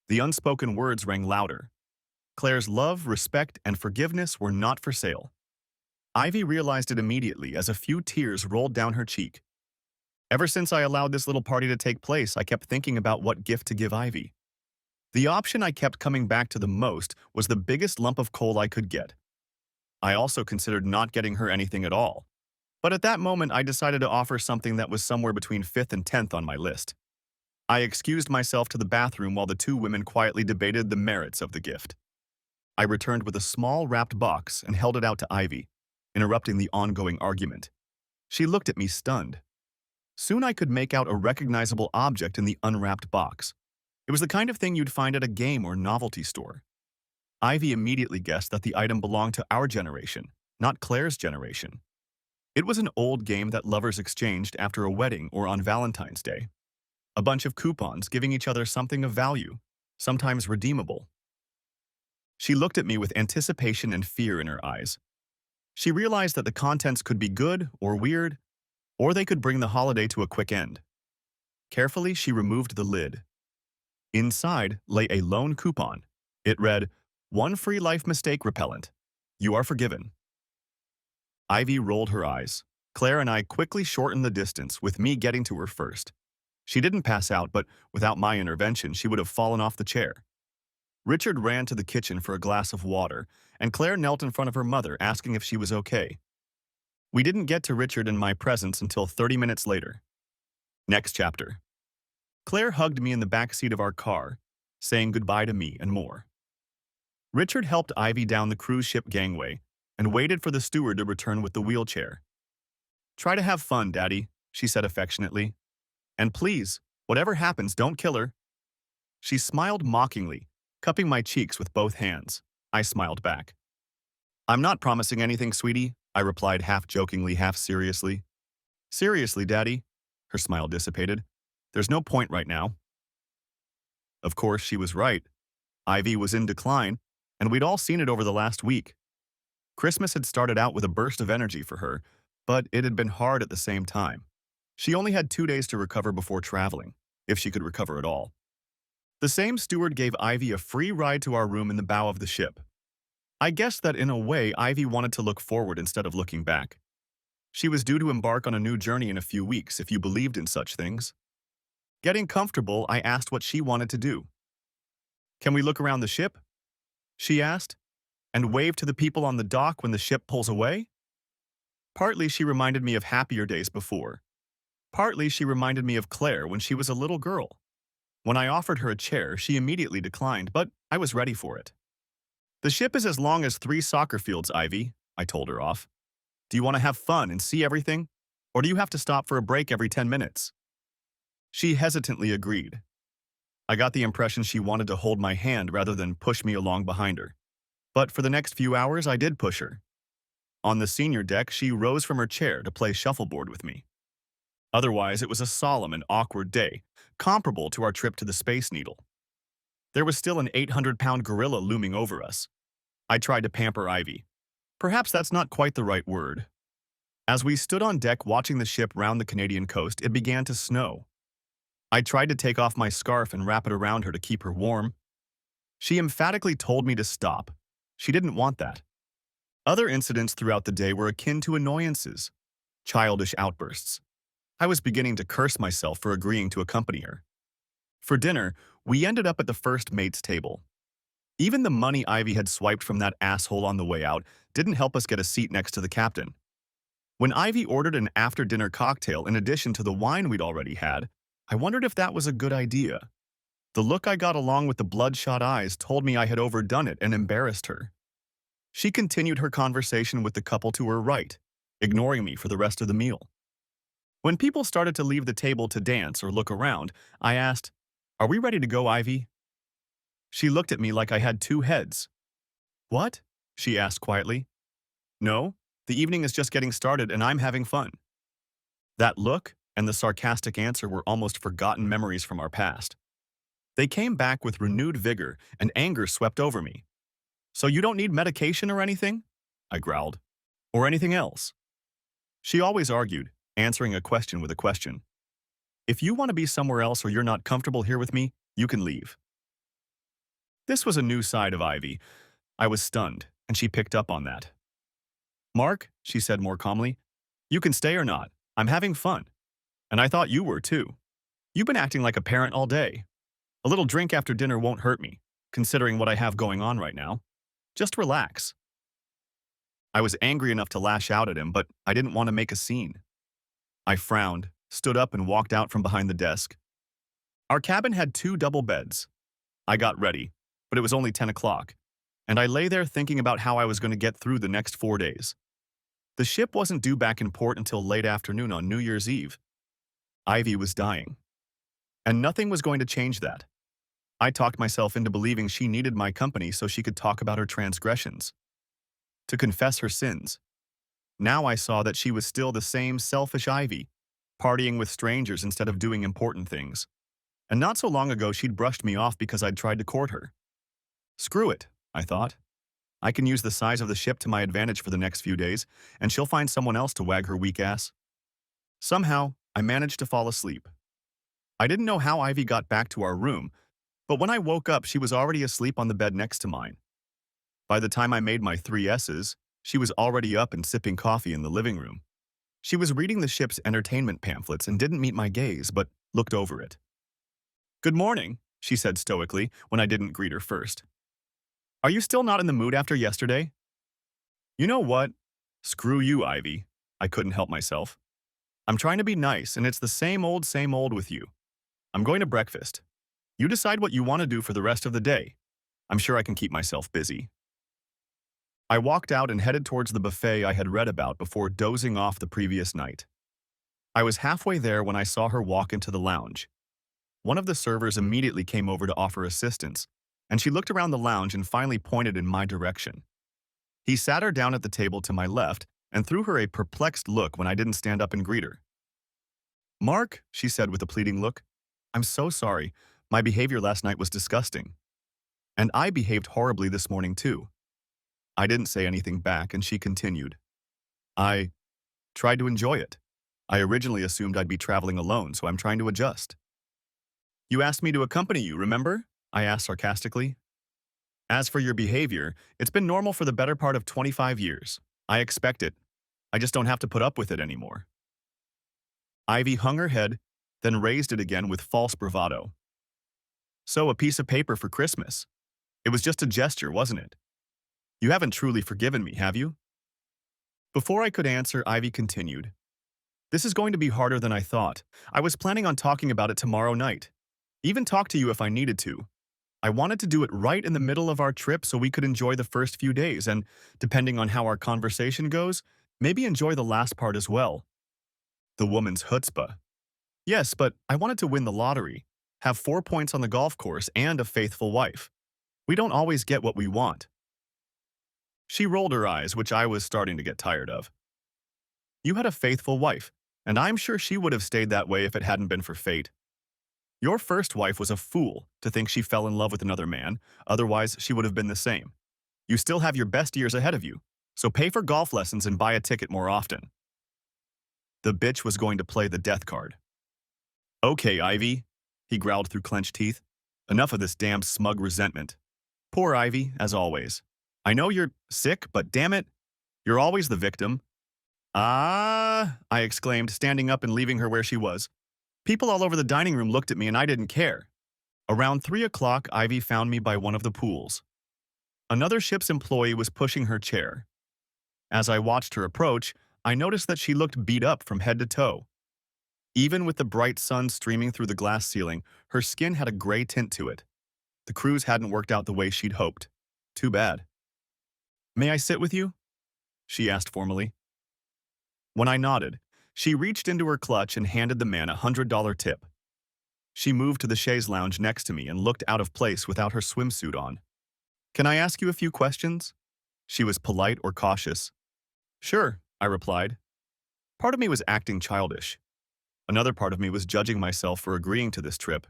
The unspoken words rang louder. Claire's love, respect, and forgiveness were not for sale. Ivy realized it immediately as a few tears rolled down her cheek. Ever since I allowed this little party to take place, I kept thinking about what gift to give Ivy. The option I kept coming back to the most was the biggest lump of coal I could get. I also considered not getting her anything at all. But at that moment, I decided to offer something that was somewhere between 5th and 10th on my list. I excused myself to the bathroom while the 2 women quietly debated the merits of the gift. I returned with a small wrapped box and held it out to Ivy, interrupting the ongoing argument. She looked at me stunned. Soon I could make out a recognizable object in the unwrapped box. It was the kind of thing you'd find at a game or novelty store. Ivy immediately guessed that the item belonged to our generation, not Claire's generation. It was an old game that lovers exchanged after a wedding or on Valentine's Day. A bunch of coupons giving each other something of value, sometimes redeemable. She looked at me with anticipation and fear in her eyes. She realized that the contents could be good or weird, or they could bring the holiday to a quick end. Carefully, she removed the lid. Inside lay a lone coupon. It read, "One free life mistake repellent. You are forgiven." Ivy rolled her eyes. Claire and I quickly shortened the distance, with me getting to her first. She didn't pass out, but without my intervention, she would have fallen off the chair. Richard ran to the kitchen for a glass of water, and Claire knelt in front of her mother, asking if she was okay. We didn't get to Richard in my presence until 30 minutes later. Next chapter. Claire hugged me in the back seat of our car, saying goodbye to me and more. Richard helped Ivy down the cruise ship gangway and waited for the steward to return with the wheelchair. "Try to have fun, Daddy," she said affectionately. "And please, whatever happens, don't kill her." She smiled mockingly, cupping my cheeks with both hands. I smiled back. "I'm not promising anything, sweetie," I replied half jokingly, half seriously. "Seriously, Daddy." Her smile dissipated. "There's no point right now." Of course, she was right. Ivy was in decline, and we'd all seen it over the last week. Christmas had started out with a burst of energy for her, but it had been hard at the same time. She only had 2 days to recover before traveling, if she could recover at all. The same steward gave Ivy a free ride to our room in the bow of the ship. I guessed that in a way Ivy wanted to look forward instead of looking back. She was due to embark on a new journey in a few weeks, if you believed in such things. Getting comfortable, I asked what she wanted to do. "Can we look around the ship?" she asked, "and wave to the people on the dock when the ship pulls away?" Partly she reminded me of happier days before. Partly she reminded me of Claire when she was a little girl. When I offered her a chair, she immediately declined, but I was ready for it. "The ship is as long as 3 soccer fields, Ivy," I told her off. "Do you want to have fun and see everything? Or do you have to stop for a break every 10 minutes? She hesitantly agreed. I got the impression she wanted to hold my hand rather than push me along behind her. But for the next few hours, I did push her. On the senior deck, she rose from her chair to play shuffleboard with me. Otherwise, it was a solemn and awkward day, comparable to our trip to the Space Needle. There was still an 800-pound gorilla looming over us. I tried to pamper Ivy. Perhaps that's not quite the right word. As we stood on deck watching the ship round the Canadian coast, it began to snow. I tried to take off my scarf and wrap it around her to keep her warm. She emphatically told me to stop. She didn't want that. Other incidents throughout the day were akin to annoyances, childish outbursts. I was beginning to curse myself for agreeing to accompany her. For dinner, we ended up at the first mate's table. Even the money Ivy had swiped from that asshole on the way out didn't help us get a seat next to the captain. When Ivy ordered an after-dinner cocktail in addition to the wine we'd already had, I wondered if that was a good idea. The look I got along with the bloodshot eyes told me I had overdone it and embarrassed her. She continued her conversation with the couple to her right, ignoring me for the rest of the meal. When people started to leave the table to dance or look around, I asked, "Are we ready to go, Ivy?" She looked at me like I had 2 heads. "What?" she asked quietly. "No, the evening is just getting started and I'm having fun." That look and the sarcastic answer were almost forgotten memories from our past. They came back with renewed vigor, and anger swept over me. "So you don't need medication or anything?" I growled. "Or anything else?" She always argued, answering a question with a question. "If you want to be somewhere else or you're not comfortable here with me, you can leave." This was a new side of Ivy. I was stunned, and she picked up on that. "Mark," she said more calmly, "you can stay or not. I'm having fun. And I thought you were too. You've been acting like a parent all day. A little drink after dinner won't hurt me, considering what I have going on right now. Just relax." I was angry enough to lash out at him, but I didn't want to make a scene. I frowned, stood up, and walked out from behind the desk. Our cabin had 2 double beds. I got ready, but it was only 10 o'clock, and I lay there thinking about how I was going to get through the next 4 days. The ship wasn't due back in port until late afternoon on New Year's Eve. Ivy was dying, and nothing was going to change that. I talked myself into believing she needed my company so she could talk about her transgressions, to confess her sins. Now I saw that she was still the same selfish Ivy, partying with strangers instead of doing important things. And not so long ago she'd brushed me off because I'd tried to court her. Screw it, I thought. I can use the size of the ship to my advantage for the next few days, and she'll find someone else to wag her weak ass. Somehow, I managed to fall asleep. I didn't know how Ivy got back to our room, but when I woke up, she was already asleep on the bed next to mine. By the time I made my three S's, she was already up and sipping coffee in the living room. She was reading the ship's entertainment pamphlets and didn't meet my gaze, but looked over it. "Good morning," she said stoically when I didn't greet her first. "Are you still not in the mood after yesterday?" "You know what? Screw you, Ivy." I couldn't help myself. "I'm trying to be nice, and it's the same old with you. I'm going to breakfast. You decide what you want to do for the rest of the day. I'm sure I can keep myself busy." I walked out and headed towards the buffet I had read about before dozing off the previous night. I was halfway there when I saw her walk into the lounge. One of the servers immediately came over to offer assistance, and she looked around the lounge and finally pointed in my direction. He sat her down at the table to my left and threw her a perplexed look when I didn't stand up and greet her. "Mark," she said with a pleading look, "I'm so sorry. My behavior last night was disgusting. And I behaved horribly this morning too." I didn't say anything back, and she continued. "I tried to enjoy it. I originally assumed I'd be traveling alone, so I'm trying to adjust." "You asked me to accompany you, remember?" I asked sarcastically. "As for your behavior, it's been normal for the better part of 25 years. I expect it. I just don't have to put up with it anymore." Ivy hung her head, then raised it again with false bravado. "So, a piece of paper for Christmas. It was just a gesture, wasn't it? You haven't truly forgiven me, have you?" Before I could answer, Ivy continued. "This is going to be harder than I thought. I was planning on talking about it tomorrow night. Even talk to you if I needed to. I wanted to do it right in the middle of our trip so we could enjoy the first few days and, depending on how our conversation goes, maybe enjoy the last part as well." The woman's chutzpah. "Yes, but I wanted to win the lottery, have 4 points on the golf course, and a faithful wife. We don't always get what we want." She rolled her eyes, which I was starting to get tired of. "You had a faithful wife, and I'm sure she would have stayed that way if it hadn't been for fate. Your first wife was a fool to think she fell in love with another man, otherwise she would have been the same. You still have your best years ahead of you, so pay for golf lessons and buy a ticket more often." The bitch was going to play the death card. "Okay, Ivy," he growled through clenched teeth. "Enough of this damn smug resentment. Poor Ivy, as always. I know you're sick, but damn it, you're always the victim." "Ah," I exclaimed, standing up and leaving her where she was. People all over the dining room looked at me and I didn't care. Around 3 o'clock, Ivy found me by one of the pools. Another ship's employee was pushing her chair. As I watched her approach, I noticed that she looked beat up from head to toe. Even with the bright sun streaming through the glass ceiling, her skin had a gray tint to it. The cruise hadn't worked out the way she'd hoped. Too bad. "May I sit with you?" she asked formally. When I nodded, she reached into her clutch and handed the man a $100 tip. She moved to the chaise lounge next to me and looked out of place without her swimsuit on. "Can I ask you a few questions?" She was polite or cautious. "Sure," I replied. Part of me was acting childish. Another part of me was judging myself for agreeing to this trip.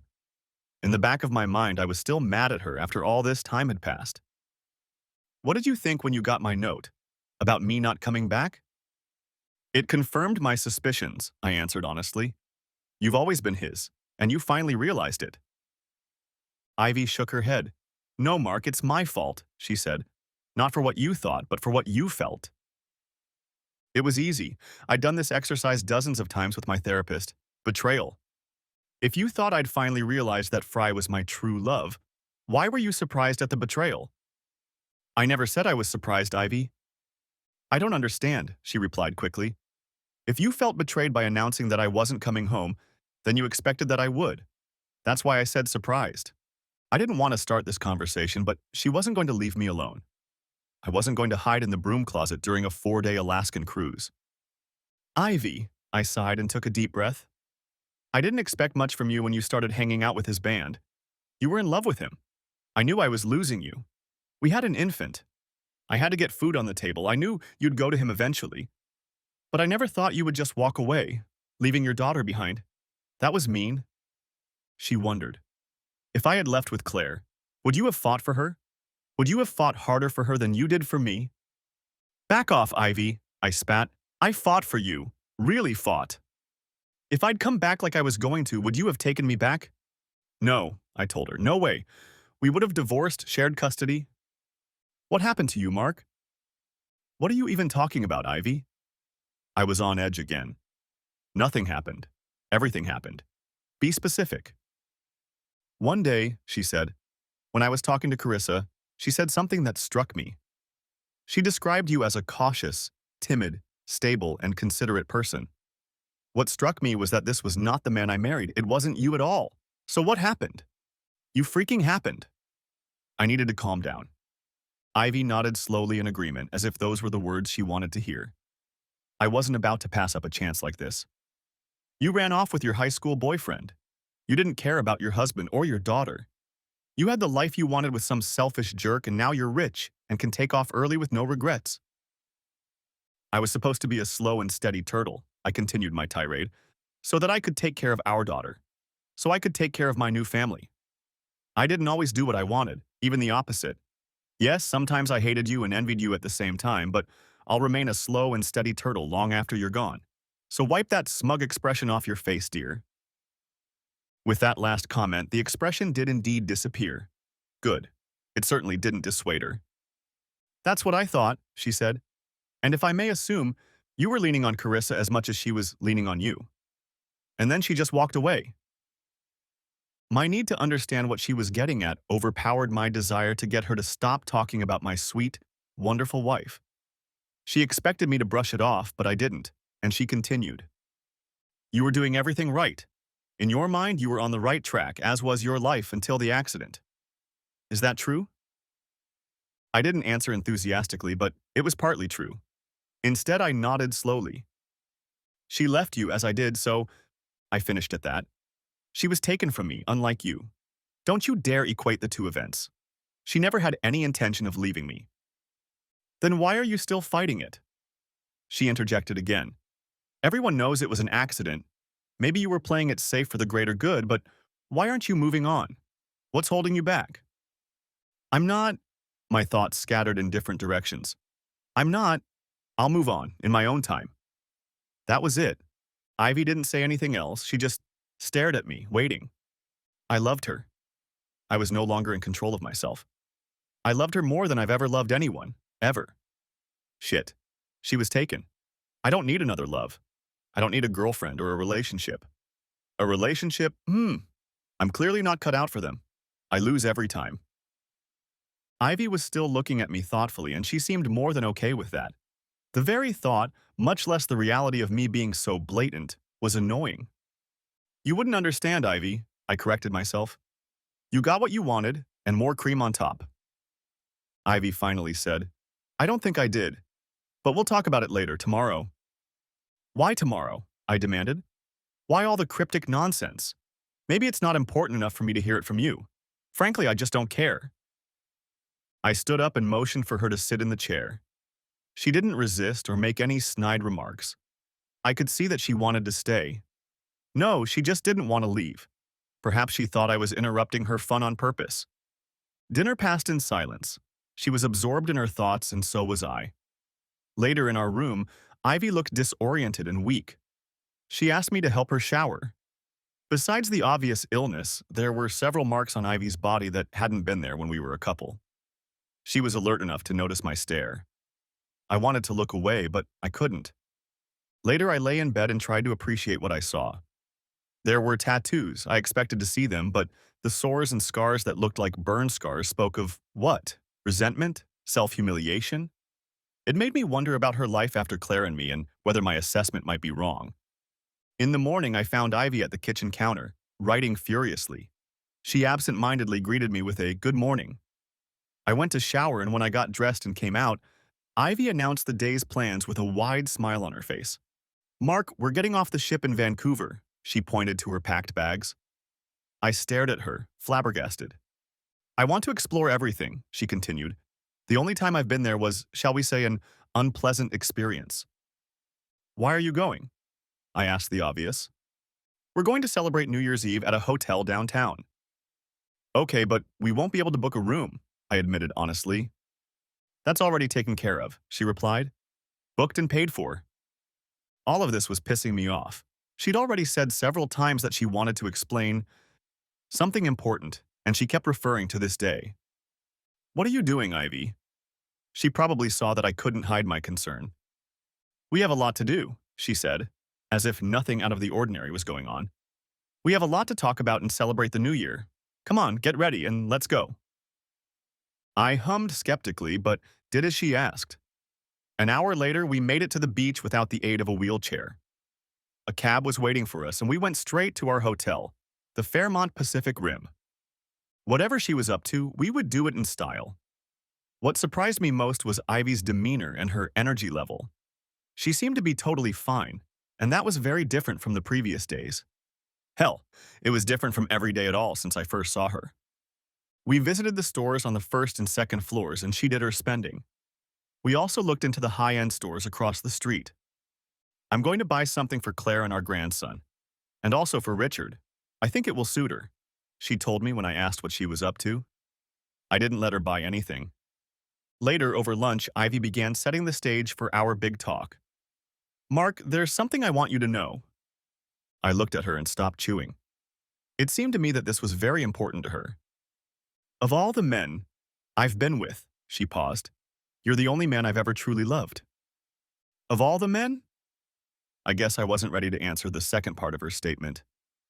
In the back of my mind, I was still mad at her after all this time had passed. "What did you think when you got my note? About me not coming back?" "It confirmed my suspicions," I answered honestly. "You've always been his, and you finally realized it." Ivy shook her head. "No, Mark, it's my fault," she said. "Not for what you thought, but for what you felt." It was easy. I'd done this exercise dozens of times with my therapist. Betrayal. If you thought I'd finally realized that Fry was my true love, why were you surprised at the betrayal? "I never said I was surprised, Ivy." "I don't understand," she replied quickly. "If you felt betrayed by announcing that I wasn't coming home, then you expected that I would. That's why I said surprised. I didn't want to start this conversation, but she wasn't going to leave me alone. I wasn't going to hide in the broom closet during a 4-day Alaskan cruise." "Ivy," I sighed and took a deep breath. "I didn't expect much from you when you started hanging out with his band. You were in love with him. I knew I was losing you. We had an infant. I had to get food on the table. I knew you'd go to him eventually. But I never thought you would just walk away, leaving your daughter behind. That was mean." She wondered. "If I had left with Claire, would you have fought for her? Would you have fought harder for her than you did for me?" "Back off, Ivy," I spat. "I fought for you. Really fought." If I'd come back like I was going to, would you have taken me back? No, I told her. No way. We would have divorced, shared custody. What happened to you, Mark? What are you even talking about, Ivy? I was on edge again. Nothing happened. Everything happened. Be specific. One day, she said, when I was talking to Carissa, she said something that struck me. She described you as a cautious, timid, stable, and considerate person. What struck me was that this was not the man I married. It wasn't you at all. So what happened? You freaking happened. I needed to calm down. Ivy nodded slowly in agreement, as if those were the words she wanted to hear. I wasn't about to pass up a chance like this. You ran off with your high school boyfriend. You didn't care about your husband or your daughter. You had the life you wanted with some selfish jerk, and now you're rich and can take off early with no regrets. I was supposed to be a slow and steady turtle, I continued my tirade, so that I could take care of our daughter, so I could take care of my new family. I didn't always do what I wanted, even the opposite. Yes, sometimes I hated you and envied you at the same time, but I'll remain a slow and steady turtle long after you're gone. So wipe that smug expression off your face, dear. With that last comment, the expression did indeed disappear. Good. It certainly didn't dissuade her. That's what I thought, she said. And if I may assume, you were leaning on Carissa as much as she was leaning on you. And then she just walked away. My need to understand what she was getting at overpowered my desire to get her to stop talking about my sweet, wonderful wife. She expected me to brush it off, but I didn't, and she continued. You were doing everything right. In your mind, you were on the right track, as was your life until the accident. Is that true? I didn't answer enthusiastically, but it was partly true. Instead, I nodded slowly. She left you as I did, so I finished at that. She was taken from me, unlike you. Don't you dare equate the two events. She never had any intention of leaving me. Then why are you still fighting it? She interjected again. Everyone knows it was an accident. Maybe you were playing it safe for the greater good, but why aren't you moving on? What's holding you back? I'm not. My thoughts scattered in different directions. I'm not. I'll move on, in my own time. That was it. Ivy didn't say anything else. She just stared at me, waiting. I loved her. I was no longer in control of myself. I loved her more than I've ever loved anyone, ever. Shit. She was taken. I don't need another love. I don't need a girlfriend or a relationship. A relationship? I'm clearly not cut out for them. I lose every time. Ivy was still looking at me thoughtfully, and she seemed more than okay with that. The very thought, much less the reality of me being so blatant, was annoying. You wouldn't understand, Ivy, I corrected myself. You got what you wanted, and more cream on top. Ivy finally said, I don't think I did, but we'll talk about it later, tomorrow. Why tomorrow? I demanded. Why all the cryptic nonsense? Maybe it's not important enough for me to hear it from you. Frankly, I just don't care. I stood up and motioned for her to sit in the chair. She didn't resist or make any snide remarks. I could see that she wanted to stay. No, she just didn't want to leave. Perhaps she thought I was interrupting her fun on purpose. Dinner passed in silence. She was absorbed in her thoughts, and so was I. Later in our room, Ivy looked disoriented and weak. She asked me to help her shower. Besides the obvious illness, there were several marks on Ivy's body that hadn't been there when we were a couple. She was alert enough to notice my stare. I wanted to look away, but I couldn't. Later, I lay in bed and tried to appreciate what I saw. There were tattoos. I expected to see them, but the sores and scars that looked like burn scars spoke of what? Resentment? Self-humiliation? It made me wonder about her life after Claire and me and whether my assessment might be wrong. In the morning, I found Ivy at the kitchen counter, writing furiously. She absent-mindedly greeted me with a good morning. I went to shower, and when I got dressed and came out, Ivy announced the day's plans with a wide smile on her face. Mark, we're getting off the ship in Vancouver, she pointed to her packed bags. I stared at her, flabbergasted. I want to explore everything, she continued. The only time I've been there was, shall we say, an unpleasant experience. Why are you going? I asked the obvious. We're going to celebrate New Year's Eve at a hotel downtown. Okay, but we won't be able to book a room, I admitted honestly. That's already taken care of, she replied. Booked and paid for. All of this was pissing me off. She'd already said several times that she wanted to explain something important, and she kept referring to this day. What are you doing, Ivy? She probably saw that I couldn't hide my concern. We have a lot to do, she said, as if nothing out of the ordinary was going on. We have a lot to talk about and celebrate the new year. Come on, get ready and let's go. I hummed skeptically, but did as she asked. An hour later, we made it to the beach without the aid of a wheelchair. A cab was waiting for us, and we went straight to our hotel, the Fairmont Pacific Rim. Whatever she was up to, we would do it in style. What surprised me most was Ivy's demeanor and her energy level. She seemed to be totally fine, and that was very different from the previous days. Hell, it was different from every day at all since I first saw her. We visited the stores on the first and second floors, and she did her spending. We also looked into the high-end stores across the street. I'm going to buy something for Claire and our grandson, and also for Richard. I think it will suit her, she told me when I asked what she was up to. I didn't let her buy anything. Later, over lunch, Ivy began setting the stage for our big talk. Mark, there's something I want you to know. I looked at her and stopped chewing. It seemed to me that this was very important to her. Of all the men I've been with, she paused, you're the only man I've ever truly loved. Of all the men? I guess I wasn't ready to answer the second part of her statement.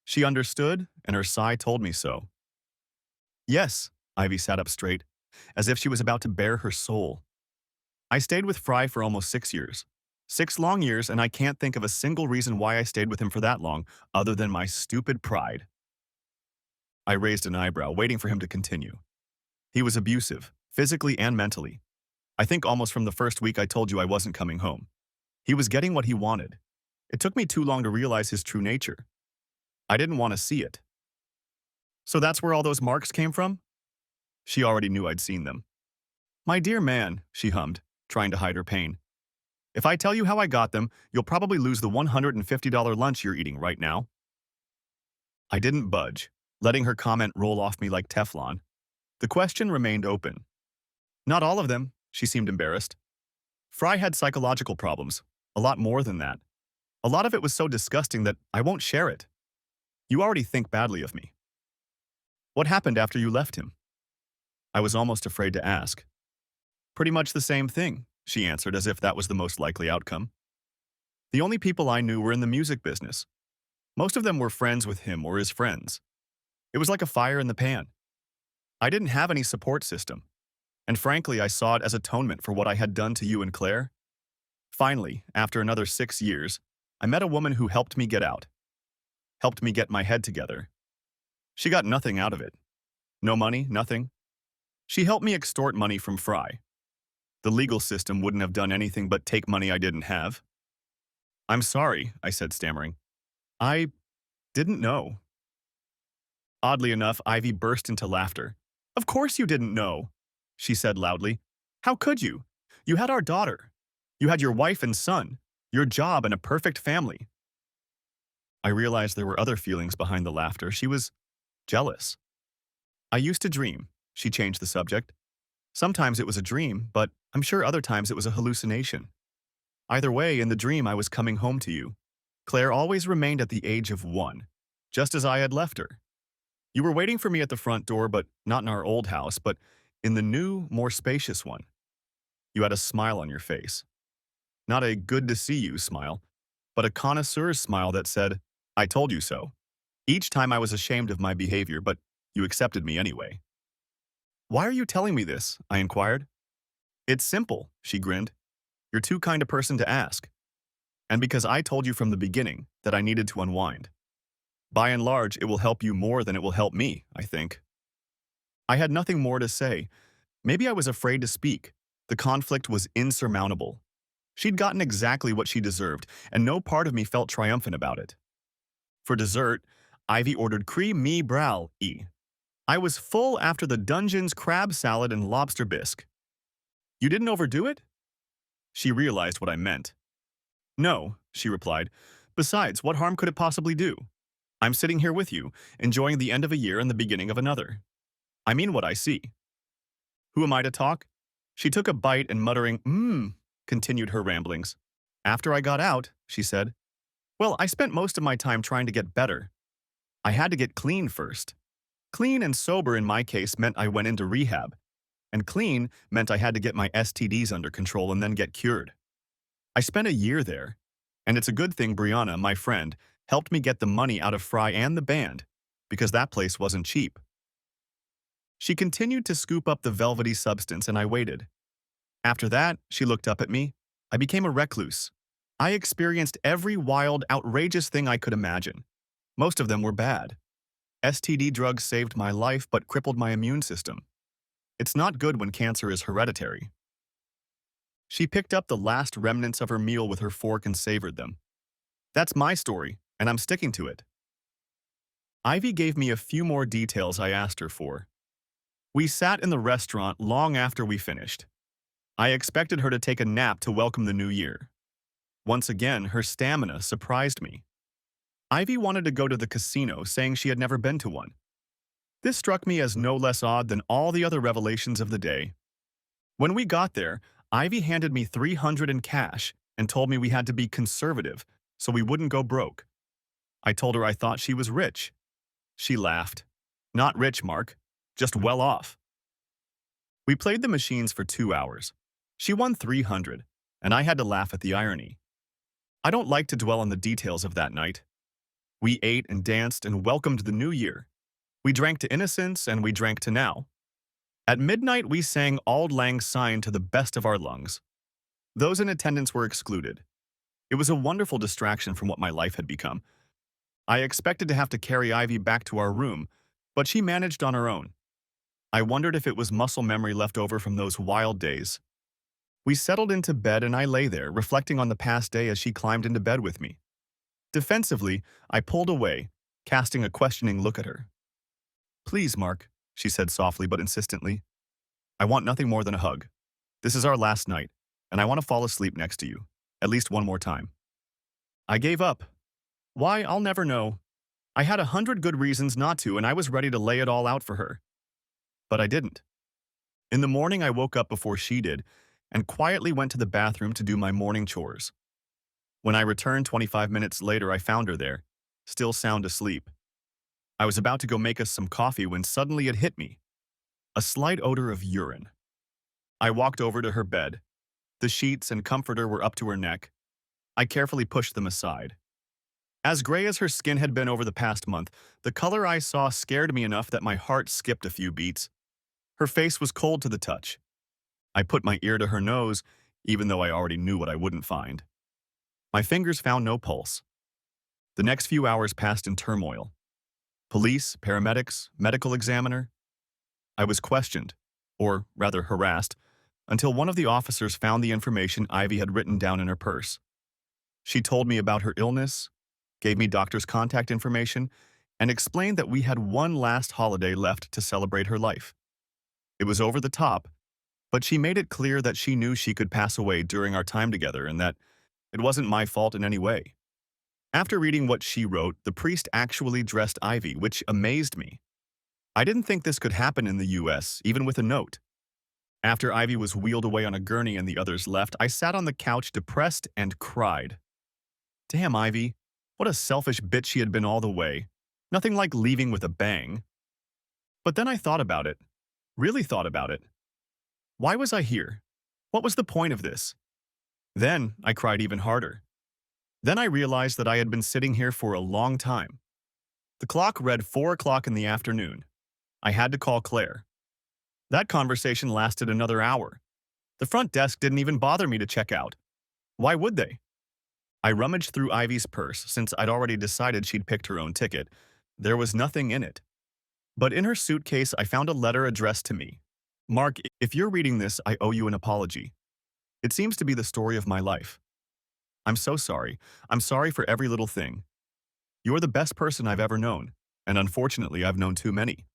She understood, and her sigh told me so. Yes, Ivy sat up straight, as if she was about to bare her soul. I stayed with Fry for almost 6 years. 6 long years, and I can't think of a single reason why I stayed with him for that long, other than my stupid pride. I raised an eyebrow, waiting for him to continue. He was abusive, physically and mentally. I think almost from the first week I told you I wasn't coming home. He was getting what he wanted. It took me too long to realize his true nature. I didn't want to see it. So that's where all those marks came from? She already knew I'd seen them. My dear man, she hummed, trying to hide her pain. If I tell you how I got them, you'll probably lose the $150 lunch you're eating right now. I didn't budge, letting her comment roll off me like Teflon. The question remained open. Not all of them, she seemed embarrassed. Fry had psychological problems, a lot more than that. A lot of it was so disgusting that I won't share it. You already think badly of me. What happened after you left him? I was almost afraid to ask. Pretty much the same thing, she answered as if that was the most likely outcome. The only people I knew were in the music business. Most of them were friends with him or his friends. It was like a fire in the pan. I didn't have any support system, and frankly, I saw it as atonement for what I had done to you and Claire. Finally, after another 6 years, I met a woman who helped me get out. Helped me get my head together. She got nothing out of it. No money, nothing. She helped me extort money from Fry. The legal system wouldn't have done anything but take money I didn't have. I'm sorry, I said, stammering. I didn't know. Oddly enough, Ivy burst into laughter. Of course you didn't know, she said loudly. How could you? You had our daughter. You had your wife and son, your job and a perfect family. I realized there were other feelings behind the laughter. She was jealous. I used to dream, she changed the subject. Sometimes it was a dream, but I'm sure other times it was a hallucination. Either way, in the dream I was coming home to you. Claire always remained at the age of 1, just as I had left her. You were waiting for me at the front door, but not in our old house, but in the new, more spacious one. You had a smile on your face. Not a good-to-see-you smile, but a connoisseur's smile that said, I told you so. Each time I was ashamed of my behavior, but you accepted me anyway. Why are you telling me this? I inquired. It's simple, she grinned. You're too kind a person to ask. And because I told you from the beginning that I needed to unwind. By and large, it will help you more than it will help me, I think. I had nothing more to say. Maybe I was afraid to speak. The conflict was insurmountable. She'd gotten exactly what she deserved, and no part of me felt triumphant about it. For dessert, Ivy ordered cream bral-e. I was full after the Dungeon's crab salad and lobster bisque. You didn't overdo it? She realized what I meant. No, she replied. Besides, what harm could it possibly do? I'm sitting here with you, enjoying the end of a year and the beginning of another. I mean what I see. Who am I to talk? She took a bite and muttering, continued her ramblings. After I got out, she said, Well, I spent most of my time trying to get better. I had to get clean first. Clean and sober in my case meant I went into rehab, and clean meant I had to get my STDs under control and then get cured. I spent a year there, and it's a good thing Brianna, my friend, helped me get the money out of Fry and the band, because that place wasn't cheap. She continued to scoop up the velvety substance, and I waited. After that, she looked up at me. I became a recluse. I experienced every wild, outrageous thing I could imagine. Most of them were bad. STD drugs saved my life but crippled my immune system. It's not good when cancer is hereditary. She picked up the last remnants of her meal with her fork and savored them. That's my story, and I'm sticking to it. Ivy gave me a few more details I asked her for. We sat in the restaurant long after we finished. I expected her to take a nap to welcome the new year. Once again, her stamina surprised me. Ivy wanted to go to the casino, saying she had never been to one. This struck me as no less odd than all the other revelations of the day. When we got there, Ivy handed me $300 in cash and told me we had to be conservative so we wouldn't go broke. I told her I thought she was rich. She laughed. Not rich, Mark. Just well off. We played the machines for 2 hours. She won $300, and I had to laugh at the irony. I don't like to dwell on the details of that night. We ate and danced and welcomed the new year. We drank to innocence and we drank to now. At midnight, we sang Auld Lang Syne to the best of our lungs. Those in attendance were excluded. It was a wonderful distraction from what my life had become. I expected to have to carry Ivy back to our room, but she managed on her own. I wondered if it was muscle memory left over from those wild days. We settled into bed and I lay there, reflecting on the past day as she climbed into bed with me. Defensively, I pulled away, casting a questioning look at her. "Please, Mark," she said softly but insistently. "I want nothing more than a hug. This is our last night, and I want to fall asleep next to you, at least one more time." I gave up. Why, I'll never know. I had 100 good reasons not to, and I was ready to lay it all out for her. But I didn't. In the morning, I woke up before she did, and quietly went to the bathroom to do my morning chores. When I returned 25 minutes later, I found her there, still sound asleep. I was about to go make us some coffee when suddenly it hit me. A slight odor of urine. I walked over to her bed. The sheets and comforter were up to her neck. I carefully pushed them aside. As gray as her skin had been over the past month, the color I saw scared me enough that my heart skipped a few beats. Her face was cold to the touch. I put my ear to her nose, even though I already knew what I wouldn't find. My fingers found no pulse. The next few hours passed in turmoil. Police, paramedics, medical examiner. I was questioned, or rather harassed, until one of the officers found the information Ivy had written down in her purse. She told me about her illness, gave me doctor's contact information, and explained that we had one last holiday left to celebrate her life. It was over the top, but she made it clear that she knew she could pass away during our time together and that it wasn't my fault in any way. After reading what she wrote, the priest actually dressed Ivy, which amazed me. I didn't think this could happen in the US, even with a note. After Ivy was wheeled away on a gurney and the others left, I sat on the couch depressed and cried. Damn, Ivy, what a selfish bitch she had been all the way. Nothing like leaving with a bang. But then I thought about it. Really thought about it. Why was I here? What was the point of this? Then I cried even harder. Then I realized that I had been sitting here for a long time. The clock read 4 o'clock in the afternoon. I had to call Claire. That conversation lasted another hour. The front desk didn't even bother me to check out. Why would they? I rummaged through Ivy's purse since I'd already decided she'd picked her own ticket. There was nothing in it. But in her suitcase, I found a letter addressed to me. Mark, if you're reading this, I owe you an apology. It seems to be the story of my life. I'm so sorry. I'm sorry for every little thing. You're the best person I've ever known, and unfortunately, I've known too many.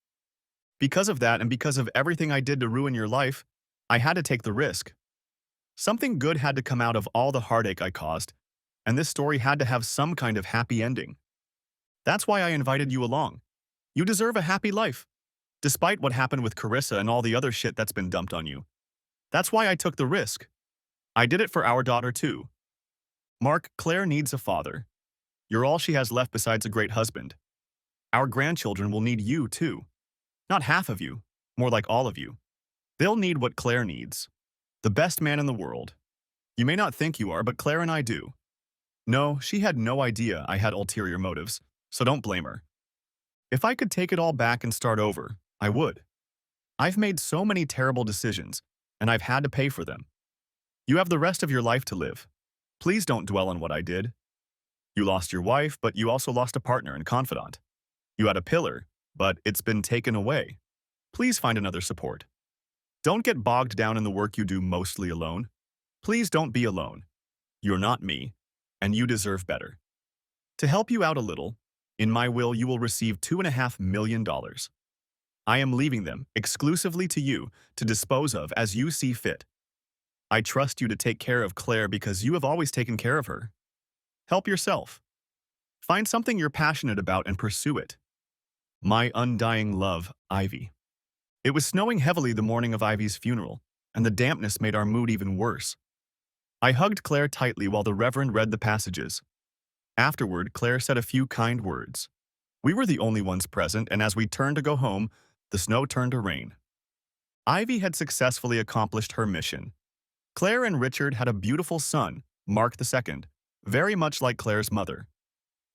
Because of that and because of everything I did to ruin your life, I had to take the risk. Something good had to come out of all the heartache I caused, and this story had to have some kind of happy ending. That's why I invited you along. You deserve a happy life, despite what happened with Carissa and all the other shit that's been dumped on you. That's why I took the risk. I did it for our daughter too. Mark, Claire needs a father. You're all she has left besides a great husband. Our grandchildren will need you, too. Not half of you, more like all of you. They'll need what Claire needs. The best man in the world. You may not think you are, but Claire and I do. No, she had no idea I had ulterior motives, so don't blame her. If I could take it all back and start over, I would. I've made so many terrible decisions, and I've had to pay for them. You have the rest of your life to live. Please don't dwell on what I did. You lost your wife, but you also lost a partner and confidant. You had a pillar, but it's been taken away. Please find another support. Don't get bogged down in the work you do mostly alone. Please don't be alone. You're not me, and you deserve better. To help you out a little, in my will you will receive $2.5 million. I am leaving them exclusively to you to dispose of as you see fit. I trust you to take care of Claire because you have always taken care of her. Help yourself. Find something you're passionate about and pursue it. My undying love, Ivy. It was snowing heavily the morning of Ivy's funeral, and the dampness made our mood even worse. I hugged Claire tightly while the Reverend read the passages. Afterward, Claire said a few kind words. We were the only ones present, and as we turned to go home, the snow turned to rain. Ivy had successfully accomplished her mission. Claire and Richard had a beautiful son, Mark II, very much like Claire's mother.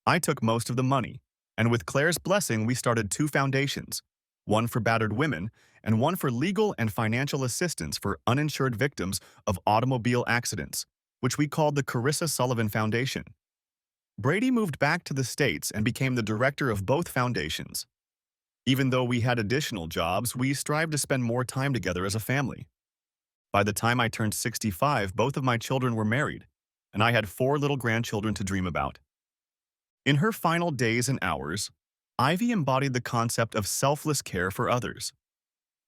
I took most of the money, and with Claire's blessing we started 2 foundations, one for battered women and one for legal and financial assistance for uninsured victims of automobile accidents, which we called the Carissa Sullivan Foundation. Brady moved back to the States and became the director of both foundations. Even though we had additional jobs, we strived to spend more time together as a family. By the time I turned 65, both of my children were married, and I had 4 little grandchildren to dream about. In her final days and hours, Ivy embodied the concept of selfless care for others.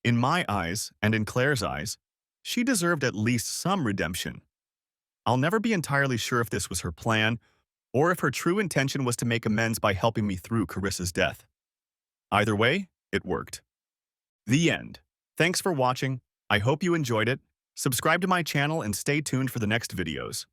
In my eyes, and in Claire's eyes, she deserved at least some redemption. I'll never be entirely sure if this was her plan, or if her true intention was to make amends by helping me through Carissa's death. Either way, it worked. The end. Thanks for watching. I hope you enjoyed it. Subscribe to my channel and stay tuned for the next videos.